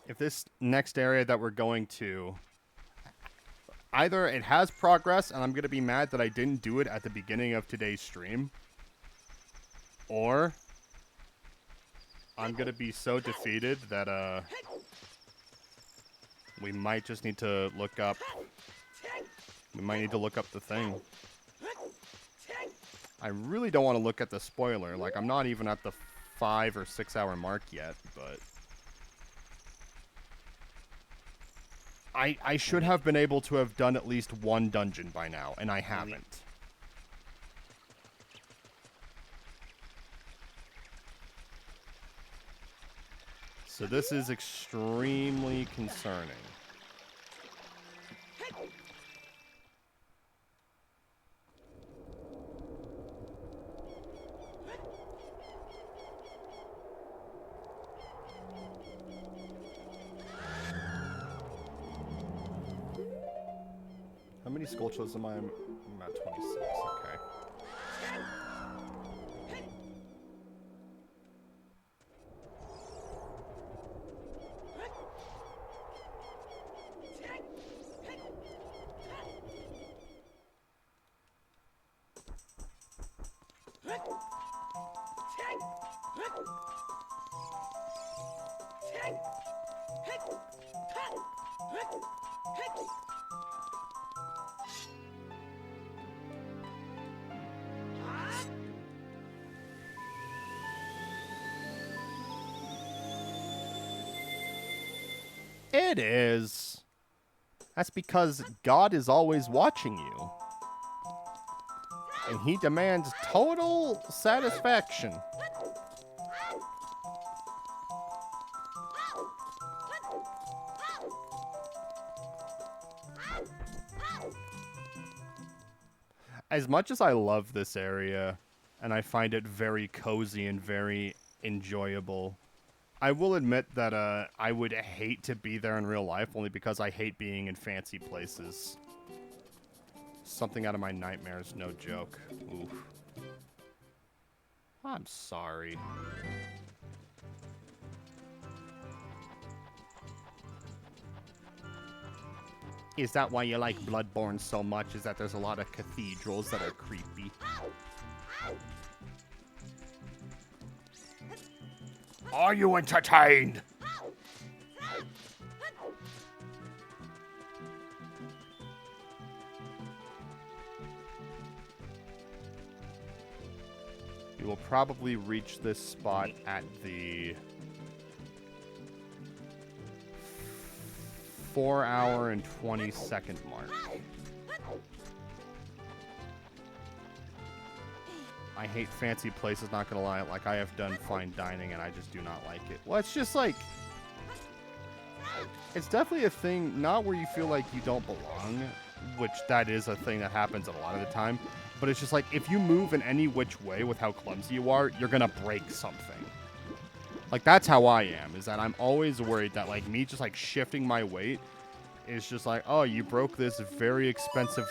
If this next area that we're going to, either it has progress and I'm going to be mad that I didn't do it at the beginning of today's stream, or I'm going to be so defeated that we might just need to look up, the thing. I really don't want to look at the spoiler. Like, I'm not even at the 5 or 6 hour mark yet, but I should have been able to have done at least one dungeon by now, and I haven't. So this is extremely concerning. How many Skulltulas am I? I'm at 26, okay. It is. That's because God is always watching you. And he demands total satisfaction. As much as I love this area, and I find it very cozy and very enjoyable, I will admit that I would hate to be there in real life only because I hate being in fancy places. Something out of my nightmares, no joke. Oof. I'm sorry. Is that why you like Bloodborne so much? Is that there's a lot of cathedrals that are creepy? Are you entertained? You will probably reach this spot at the 4-hour and 20-second mark. I hate fancy places, not gonna lie. Like, I have done fine dining and I just do not like it. Well, it's just like, it's definitely a thing, not where you feel like you don't belong, which that is a thing that happens a lot of the time, but it's just like, if you move in any which way with how clumsy you are, you're gonna break something. Like, that's how I am, is that I'm always worried that, like, me just, like, shifting my weight is just like, oh, you broke this very expensive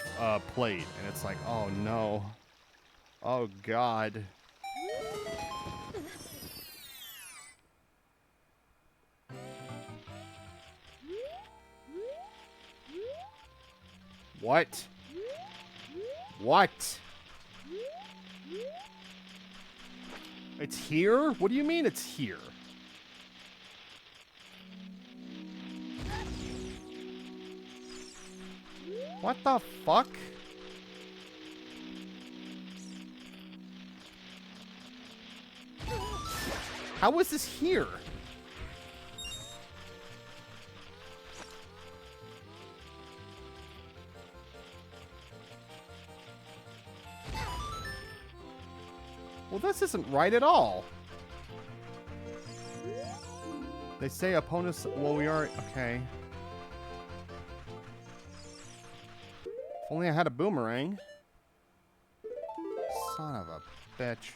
plate. And it's like, oh, no. Oh, God. What? What? It's here? What do you mean it's here? What the fuck? How is this here? Well, this isn't right at all. They say opponents... Well, we are... Okay. If only I had a boomerang. Son of a bitch.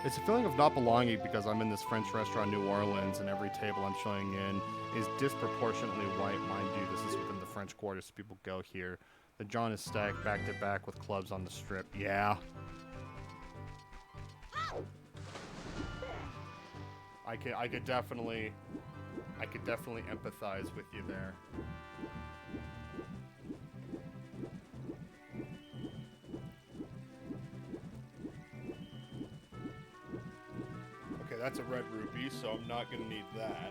It's a feeling of not belonging because I'm in this French restaurant in New Orleans and every table I'm showing in is disproportionately white. Mind you, this is within the French Quarter, so people go here. The John is stacked back to back with clubs on the strip. Yeah. I could definitely empathize with you there. Okay, that's a red rupee, so I'm not gonna need that.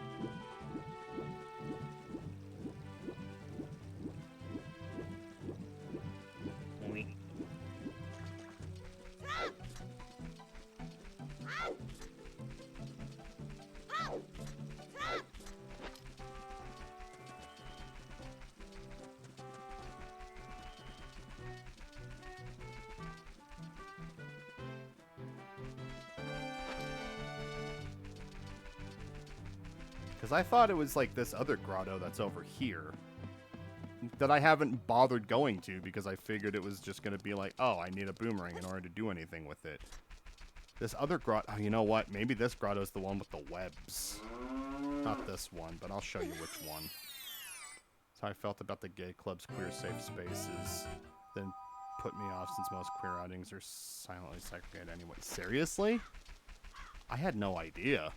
Because I thought it was like this other grotto that's over here that I haven't bothered going to because I figured it was just going to be like, oh, I need a boomerang in order to do anything with it. This other grotto, oh, you know what? Maybe this grotto is the one with the webs. Not this one, but I'll show you which one. That's how I felt about the gay club's queer safe spaces. Then put me off since most queer outings are silently segregated anyway. Seriously? I had no idea.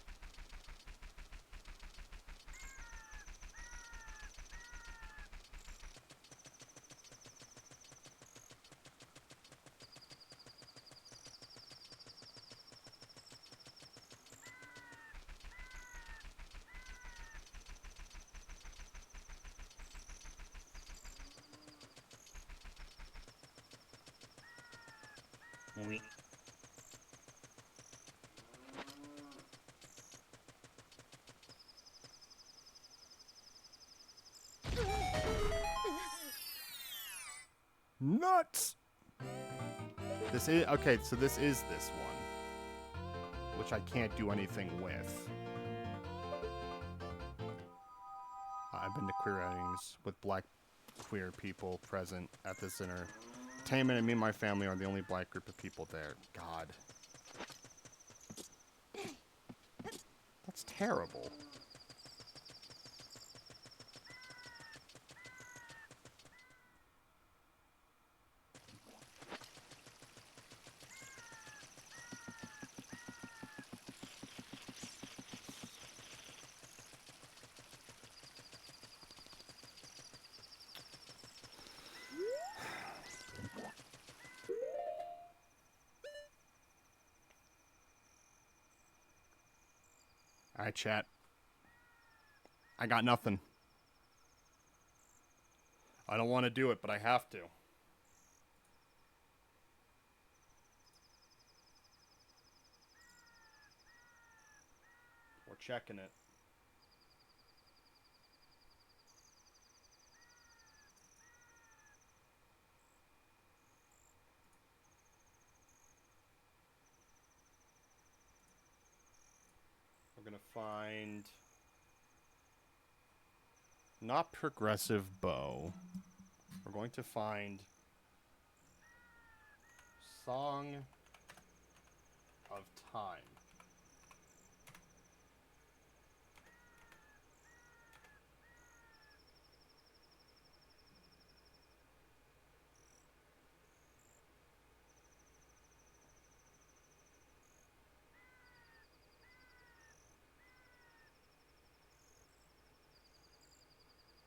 Nuts! This is... Okay, so this is this one. Which I can't do anything with. I've been to queer outings with black queer people present at this entertainment, and me and my family are the only black group of people there. God. That's terrible. Alright, chat. I got nothing. I don't want to do it, but I have to. We're checking it. We're gonna find... Not progressive bow. We're going to find... Song of Time.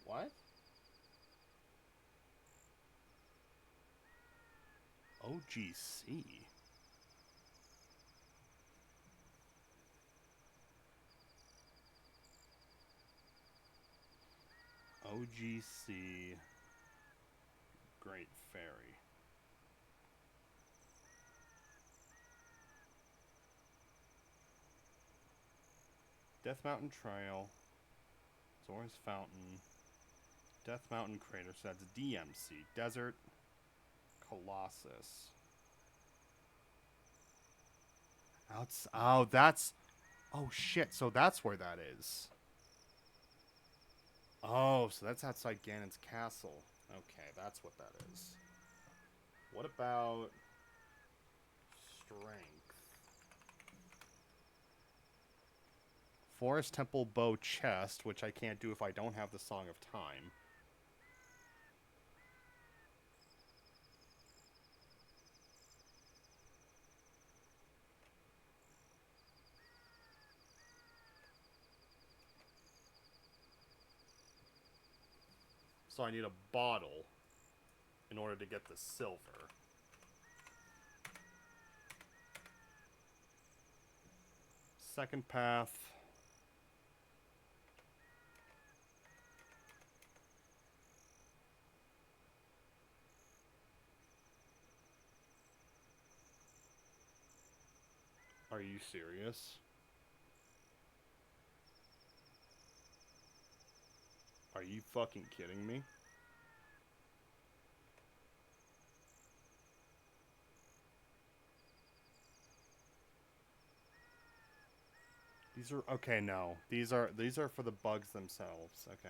What? OGC. OGC Great Fairy. Death Mountain Trail. Zora's Fountain. Death Mountain Crater. So that's DMC. Desert. Colossus. Oh, that's... Oh, shit. So that's where that is. Oh, so that's outside Ganon's castle. Okay, that's what that is. What about... Strength? Forest Temple Bow Chest, which I can't do if I don't have the Song of Time. So I need a bottle in order to get the silver. Second path. Are you serious? Are you fucking kidding me? These are okay, no. These are for the bugs themselves, okay.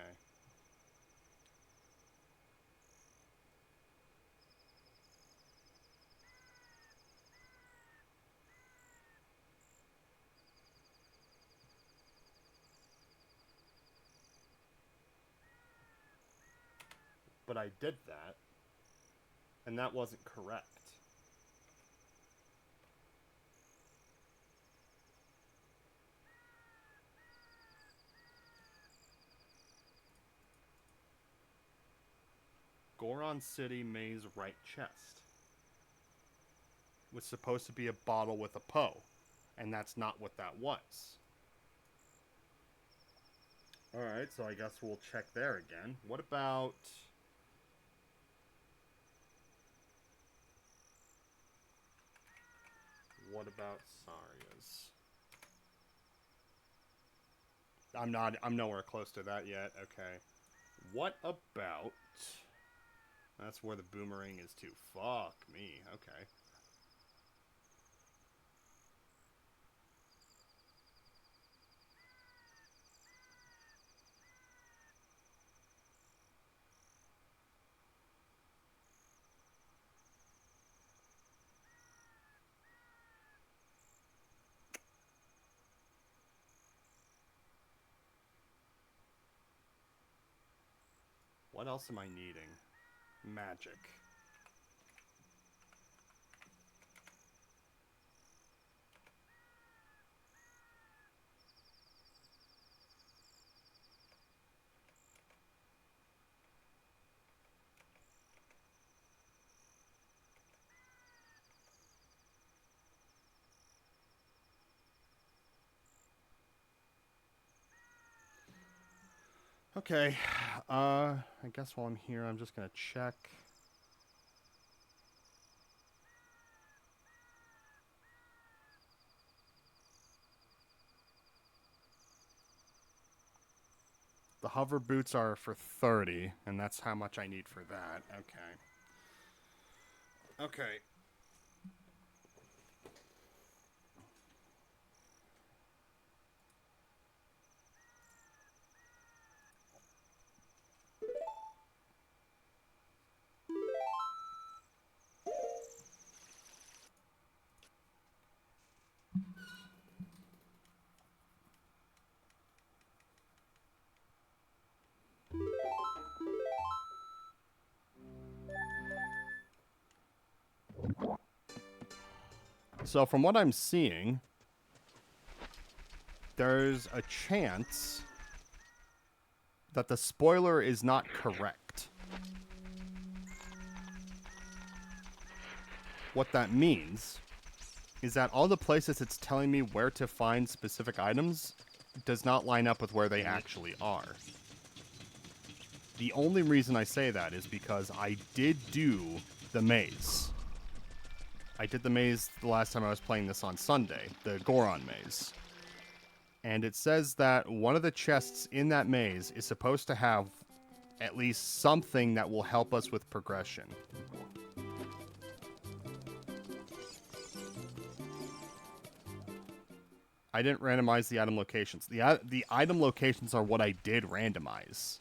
But I did that, and that wasn't correct. Goron City Maze right chest. Was supposed to be a bottle with a Poe, and that's not what that was. Alright, so I guess we'll check there again. What about... What about Saria's? I'm nowhere close to that yet. Okay. What about... That's where the boomerang is too. Fuck me. Okay. What else am I needing? Magic. Okay, I guess while I'm here, I'm just gonna check. The hover boots are for 30, and that's how much I need for that. Okay. Okay. So from what I'm seeing, there's a chance that the spoiler is not correct. What that means is that all the places it's telling me where to find specific items does not line up with where they actually are. The only reason I say that is because I did do the maze. I did the maze the last time I was playing this on Sunday, the Goron maze. And it says that one of the chests in that maze is supposed to have at least something that will help us with progression. I didn't randomize the item locations. The item locations are what I did randomize.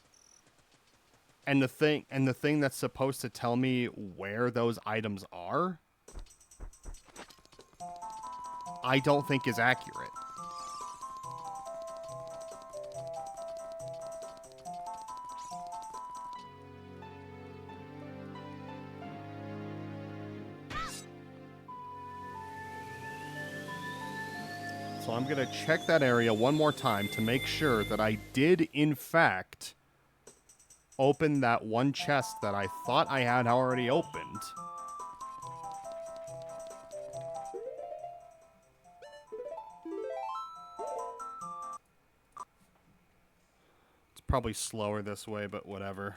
And the thing that's supposed to tell me where those items are, I don't think is accurate. So I'm going to check that area one more time to make sure that I did, in fact, open that one chest that I thought I had already opened. It's probably slower this way, but whatever.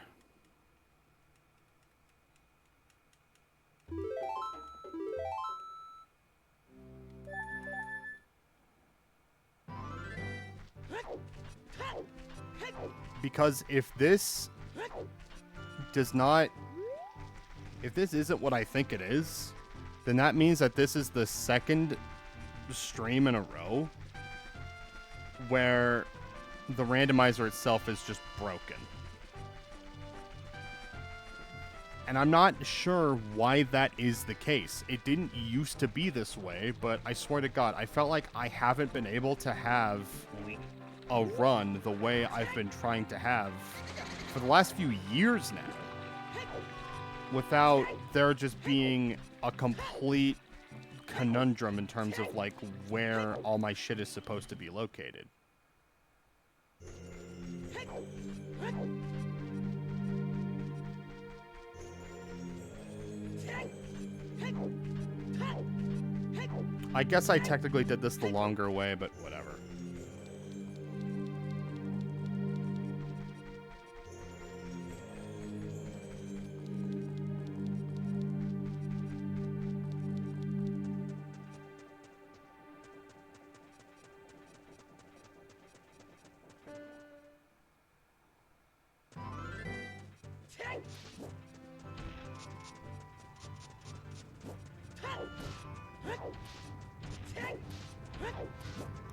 Because if this isn't what I think it is, then that means that this is the second stream in a row where the randomizer itself is just broken. And I'm not sure why that is the case. It didn't used to be this way, but I swear to God, I felt like I haven't been able to have a run the way I've been trying to have for the last few years now, without there just being a complete conundrum in terms of like where all my shit is supposed to be located. I guess I technically did this the longer way, but whatever.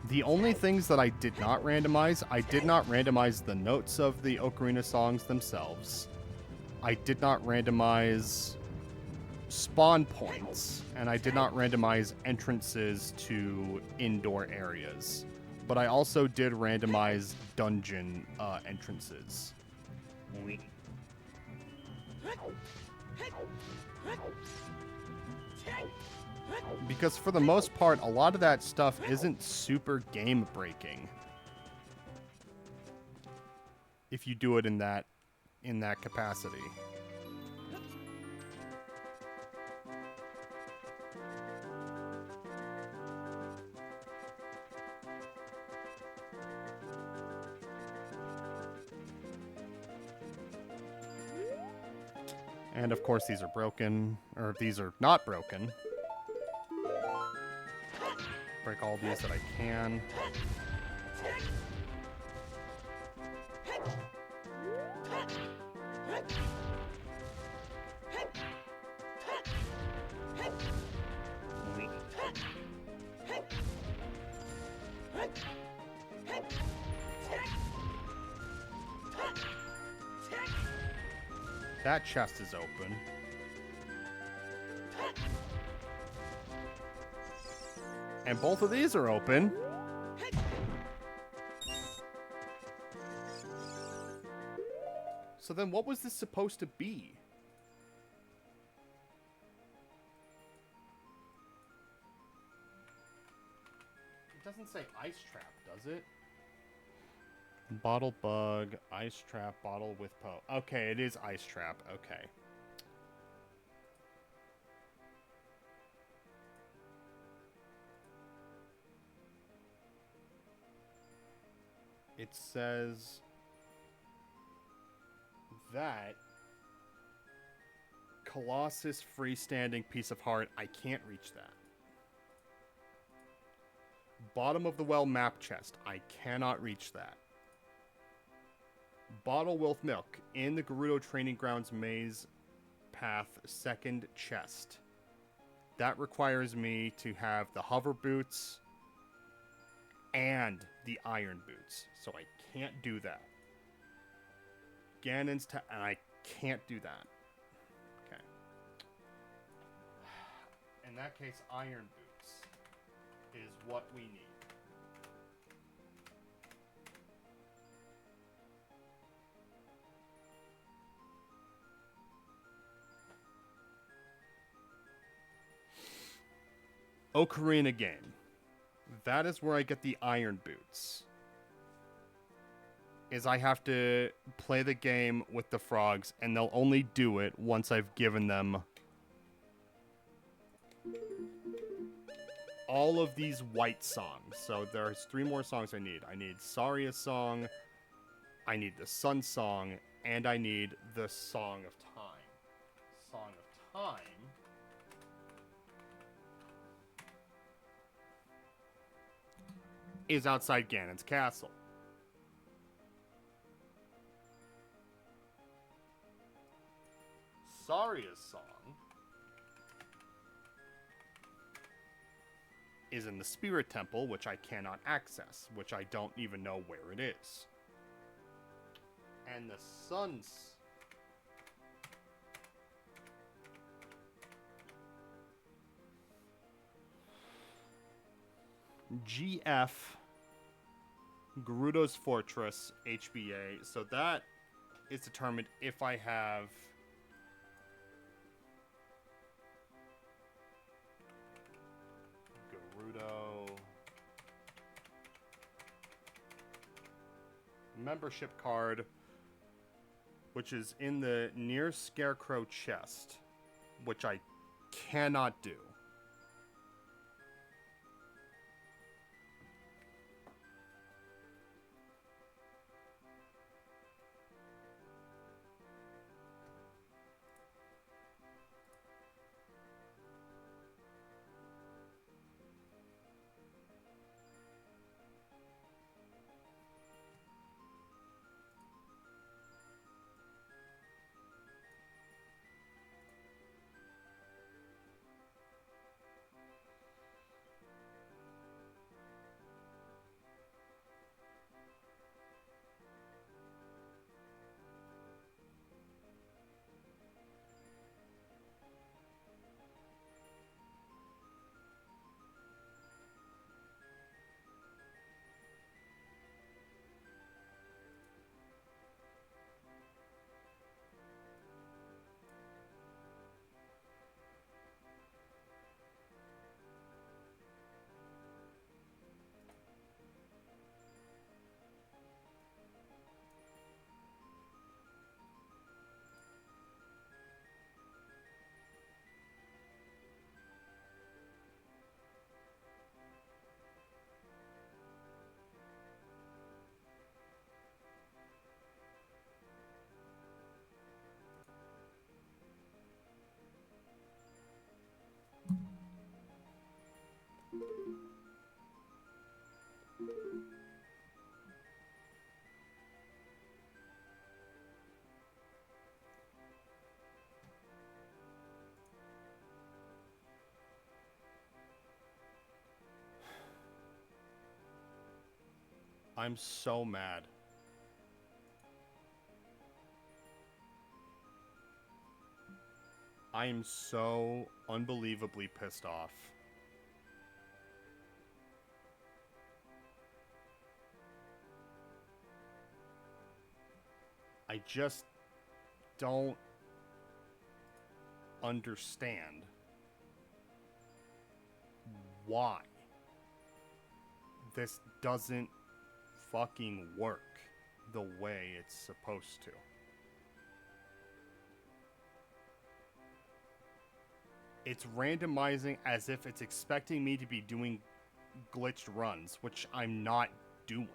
The only things that I did not randomize, I did not randomize the notes of the Ocarina songs themselves. I did not randomize spawn points, and I did not randomize entrances to indoor areas. But I also did randomize dungeon entrances. Because for the most part, a lot of that stuff isn't super game breaking. If you do it in that capacity. And of course these are broken, or these are not broken. Break all these that I can. That chest is open. And both of these are open. So then what was this supposed to be? It doesn't say ice trap, does it? Bottle bug, ice trap, bottle with po. Okay, it is ice trap. Okay. It says that Colossus freestanding piece of heart. I can't reach that. Bottom of the well map chest. I cannot reach that. Bottle with milk in the Gerudo Training Grounds maze path second chest. That requires me to have the hover boots and the iron boots. So I can't do that. Ganon's and I can't do that. Okay. In that case, iron boots is what we need. Ocarina game. That is where I get the iron boots. Is I have to play the game with the frogs, and they'll only do it once I've given them all of these white songs. So there's 3 more songs I need. I need Saria's song, I need the Sun song, and I need the Song of Time. Song of Time is outside Ganon's castle. Saria's song is in the Spirit Temple, which I cannot access, which I don't even know where it is. And the Sun's GF Gerudo's Fortress HBA. So that is determined if I have Gerudo membership card, which is in the near Scarecrow chest, which I cannot do. I'm so mad. I am so unbelievably pissed off. I just don't understand why this doesn't fucking work the way it's supposed to. It's randomizing as if it's expecting me to be doing glitched runs, which I'm not doing.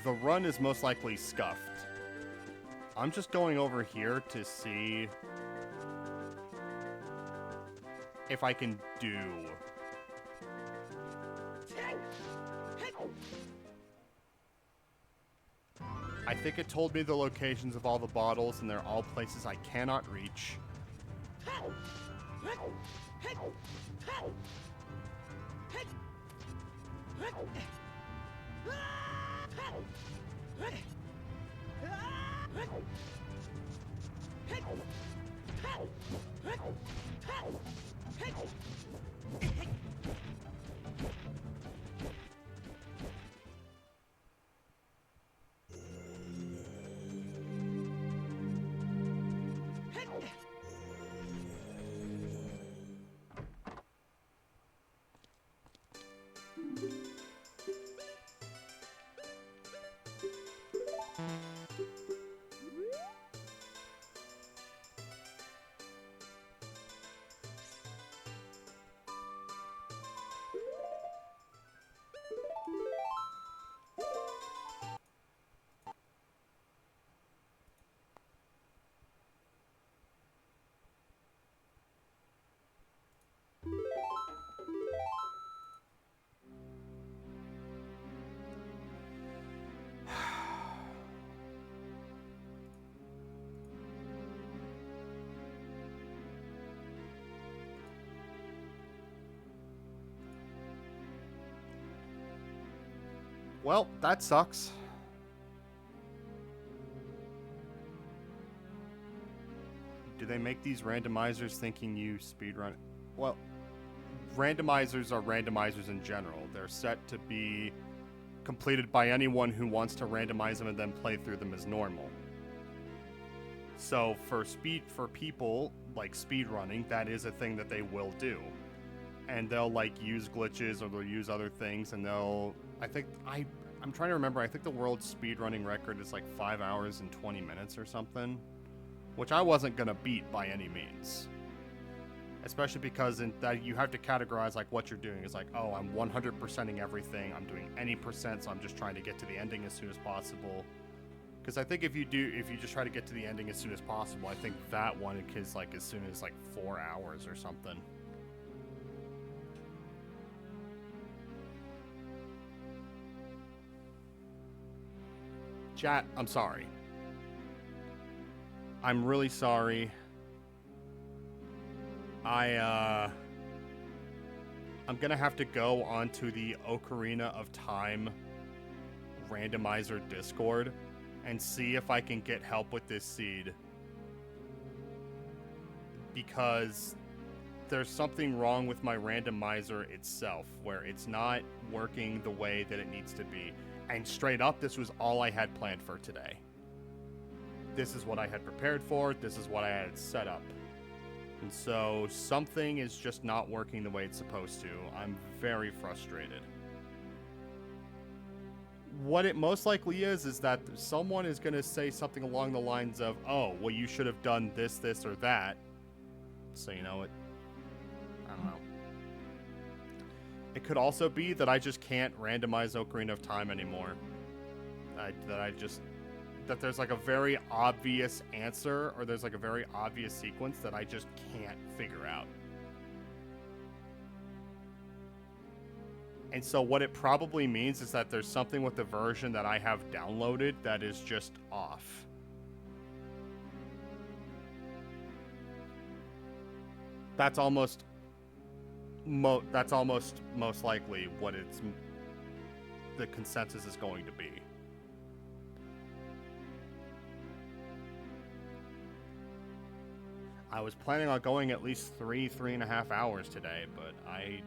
The run is most likely scuffed. I'm just going over here to see if I can do. I think it told me the locations of all the bottles, and they're all places I cannot reach. Well, that sucks. Do they make these randomizers thinking you speedrun? Well, randomizers are randomizers in general. They're set to be completed by anyone who wants to randomize them and then play through them as normal. So for people like speedrunning, that is a thing that they will do. And they'll like use glitches or they'll use other things, and I'm trying to remember, I think the world speedrunning record is like 5 hours and 20 minutes or something, which I wasn't gonna beat by any means. Especially because in that you have to categorize like what you're doing. It's like, oh, I'm 100%ing everything, I'm doing any percent, so I'm just trying to get to the ending as soon as possible. Because I think if you just try to get to the ending as soon as possible, I think that one is like as soon as like 4 hours or something. Chat, I'm sorry. I'm really sorry. I'm gonna have to go onto the Ocarina of Time randomizer Discord and see if I can get help with this seed. Because there's something wrong with my randomizer itself, where it's not working the way that it needs to be. And straight up, this was all I had planned for today. This is what I had prepared for, this is what I had set up. And so something is just not working the way it's supposed to. I'm very frustrated. What it most likely is that someone is going to say something along the lines of, oh, well, you should have done this, this, or that. So, you know, I don't know. It could also be that I just can't randomize Ocarina of Time anymore. That there's like a very obvious answer, or there's like a very obvious sequence that I just can't figure out. And so what it probably means is that there's something with the version that I have downloaded that is just off. That's almost most likely what the consensus is going to be. I was planning on going at least 3.5 hours today, but I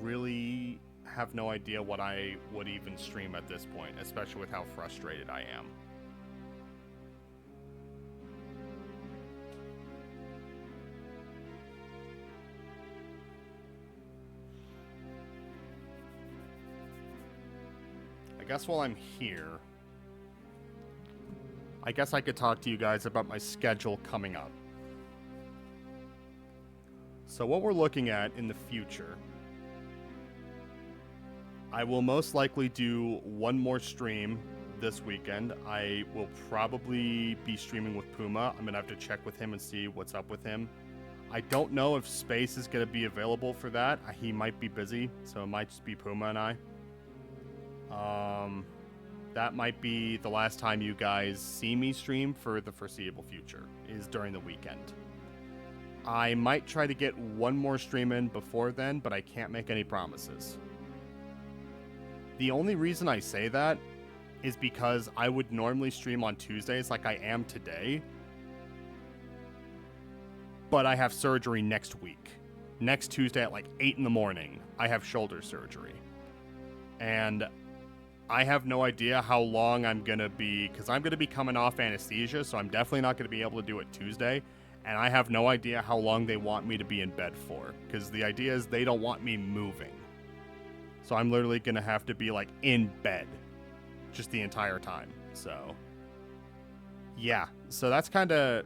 really have no idea what I would even stream at this point, especially with how frustrated I am. I guess while I'm here, I guess I could talk to you guys about my schedule coming up. So what we're looking at in the future, I will most likely do one more stream this weekend. I will probably be streaming with Puma. I'm going to have to check with him and see what's up with him. I don't know if space is going to be available for that. He might be busy, so it might just be Puma and I. That might be the last time you guys see me stream for the foreseeable future, is during the weekend. I might try to get one more stream in before then, but I can't make any promises. The only reason I say that is because I would normally stream on Tuesdays like I am today, but I have surgery next week. Next Tuesday at like 8 in the morning, I have shoulder surgery. And I have no idea how long I'm going to be, because I'm going to be coming off anesthesia, so I'm definitely not going to be able to do it Tuesday. And I have no idea how long they want me to be in bed for, because the idea is they don't want me moving. So I'm literally going to have to be like in bed just the entire time. So yeah, so that's where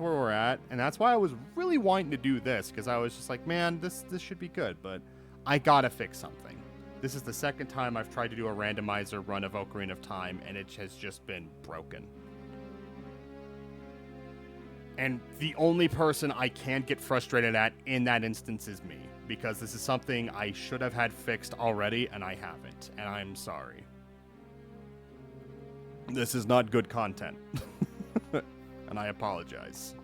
we're at. And that's why I was really wanting to do this, because I was just like, man, this should be good, but I got to fix something. This is the second time I've tried to do a randomizer run of Ocarina of Time, and it has just been broken. And the only person I can get frustrated at in that instance is me, because this is something I should have had fixed already, and I haven't, and I'm sorry. This is not good content, and I apologize.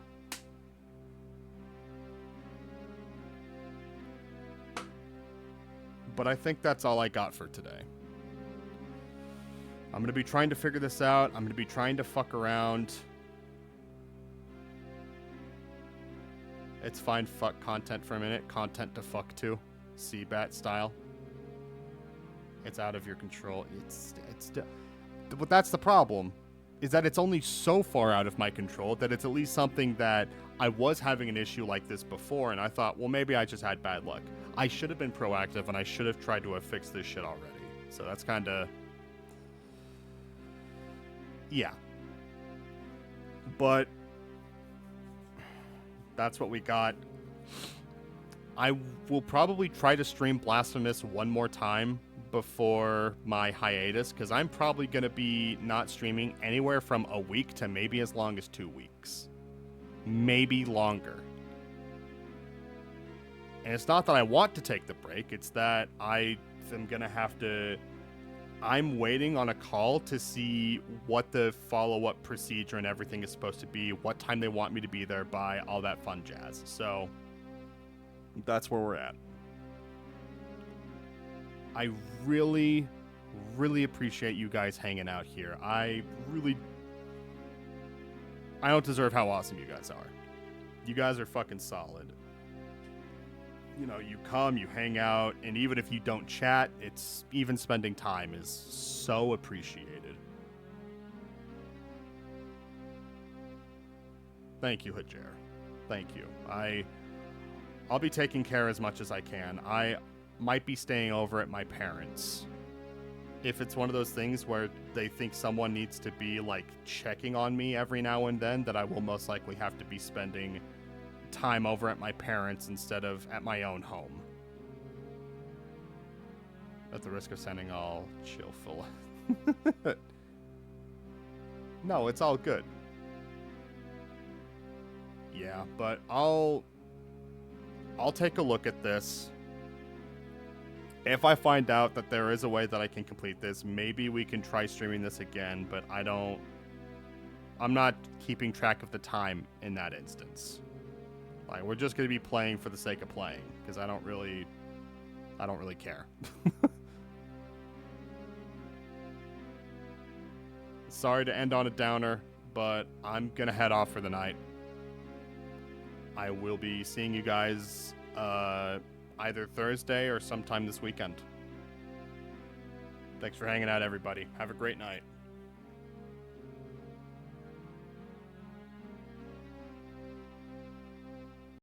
But I think that's all I got for today. I'm going to be trying to figure this out. I'm going to be trying to fuck around. It's fine, fuck content for a minute. Content to fuck to. Sebat style. It's out of your control. But that's the problem, is that it's only so far out of my control that it's at least something that I was having an issue like this before, and I thought, well, maybe I just had bad luck. I should have been proactive, and I should have tried to have fixed this shit already. So that's kind of... yeah. But that's what we got. I will probably try to stream Blasphemous one more time before my hiatus, because I'm probably going to be not streaming anywhere from a week to maybe as long as 2 weeks. Maybe longer. And it's not that I want to take the break, it's that I am going to have to... I'm waiting on a call to see what the follow-up procedure and everything is supposed to be, what time they want me to be there by, all that fun jazz. So, that's where we're at. I really, really appreciate you guys hanging out here. I don't deserve how awesome you guys are. You guys are fucking solid. You know, you come, you hang out, and even if you don't chat, it's even spending time is so appreciated. Thank you, Hajer. Thank you. I'll be taking care as much as I can. I might be staying over at my parents'. If it's one of those things where they think someone needs to be, like, checking on me every now and then, that I will most likely have to be spending time over at my parents' instead of at my own home. At the risk of sounding all chillful. No, it's all good. Yeah, but I'll take a look at this. If I find out that there is a way that I can complete this, maybe we can try streaming this again, but I'm not keeping track of the time in that instance. Like, we're just going to be playing for the sake of playing, because I don't really care. Sorry to end on a downer, but I'm going to head off for the night. I will be seeing you guys either Thursday or sometime this weekend. Thanks for hanging out, everybody. Have a great night.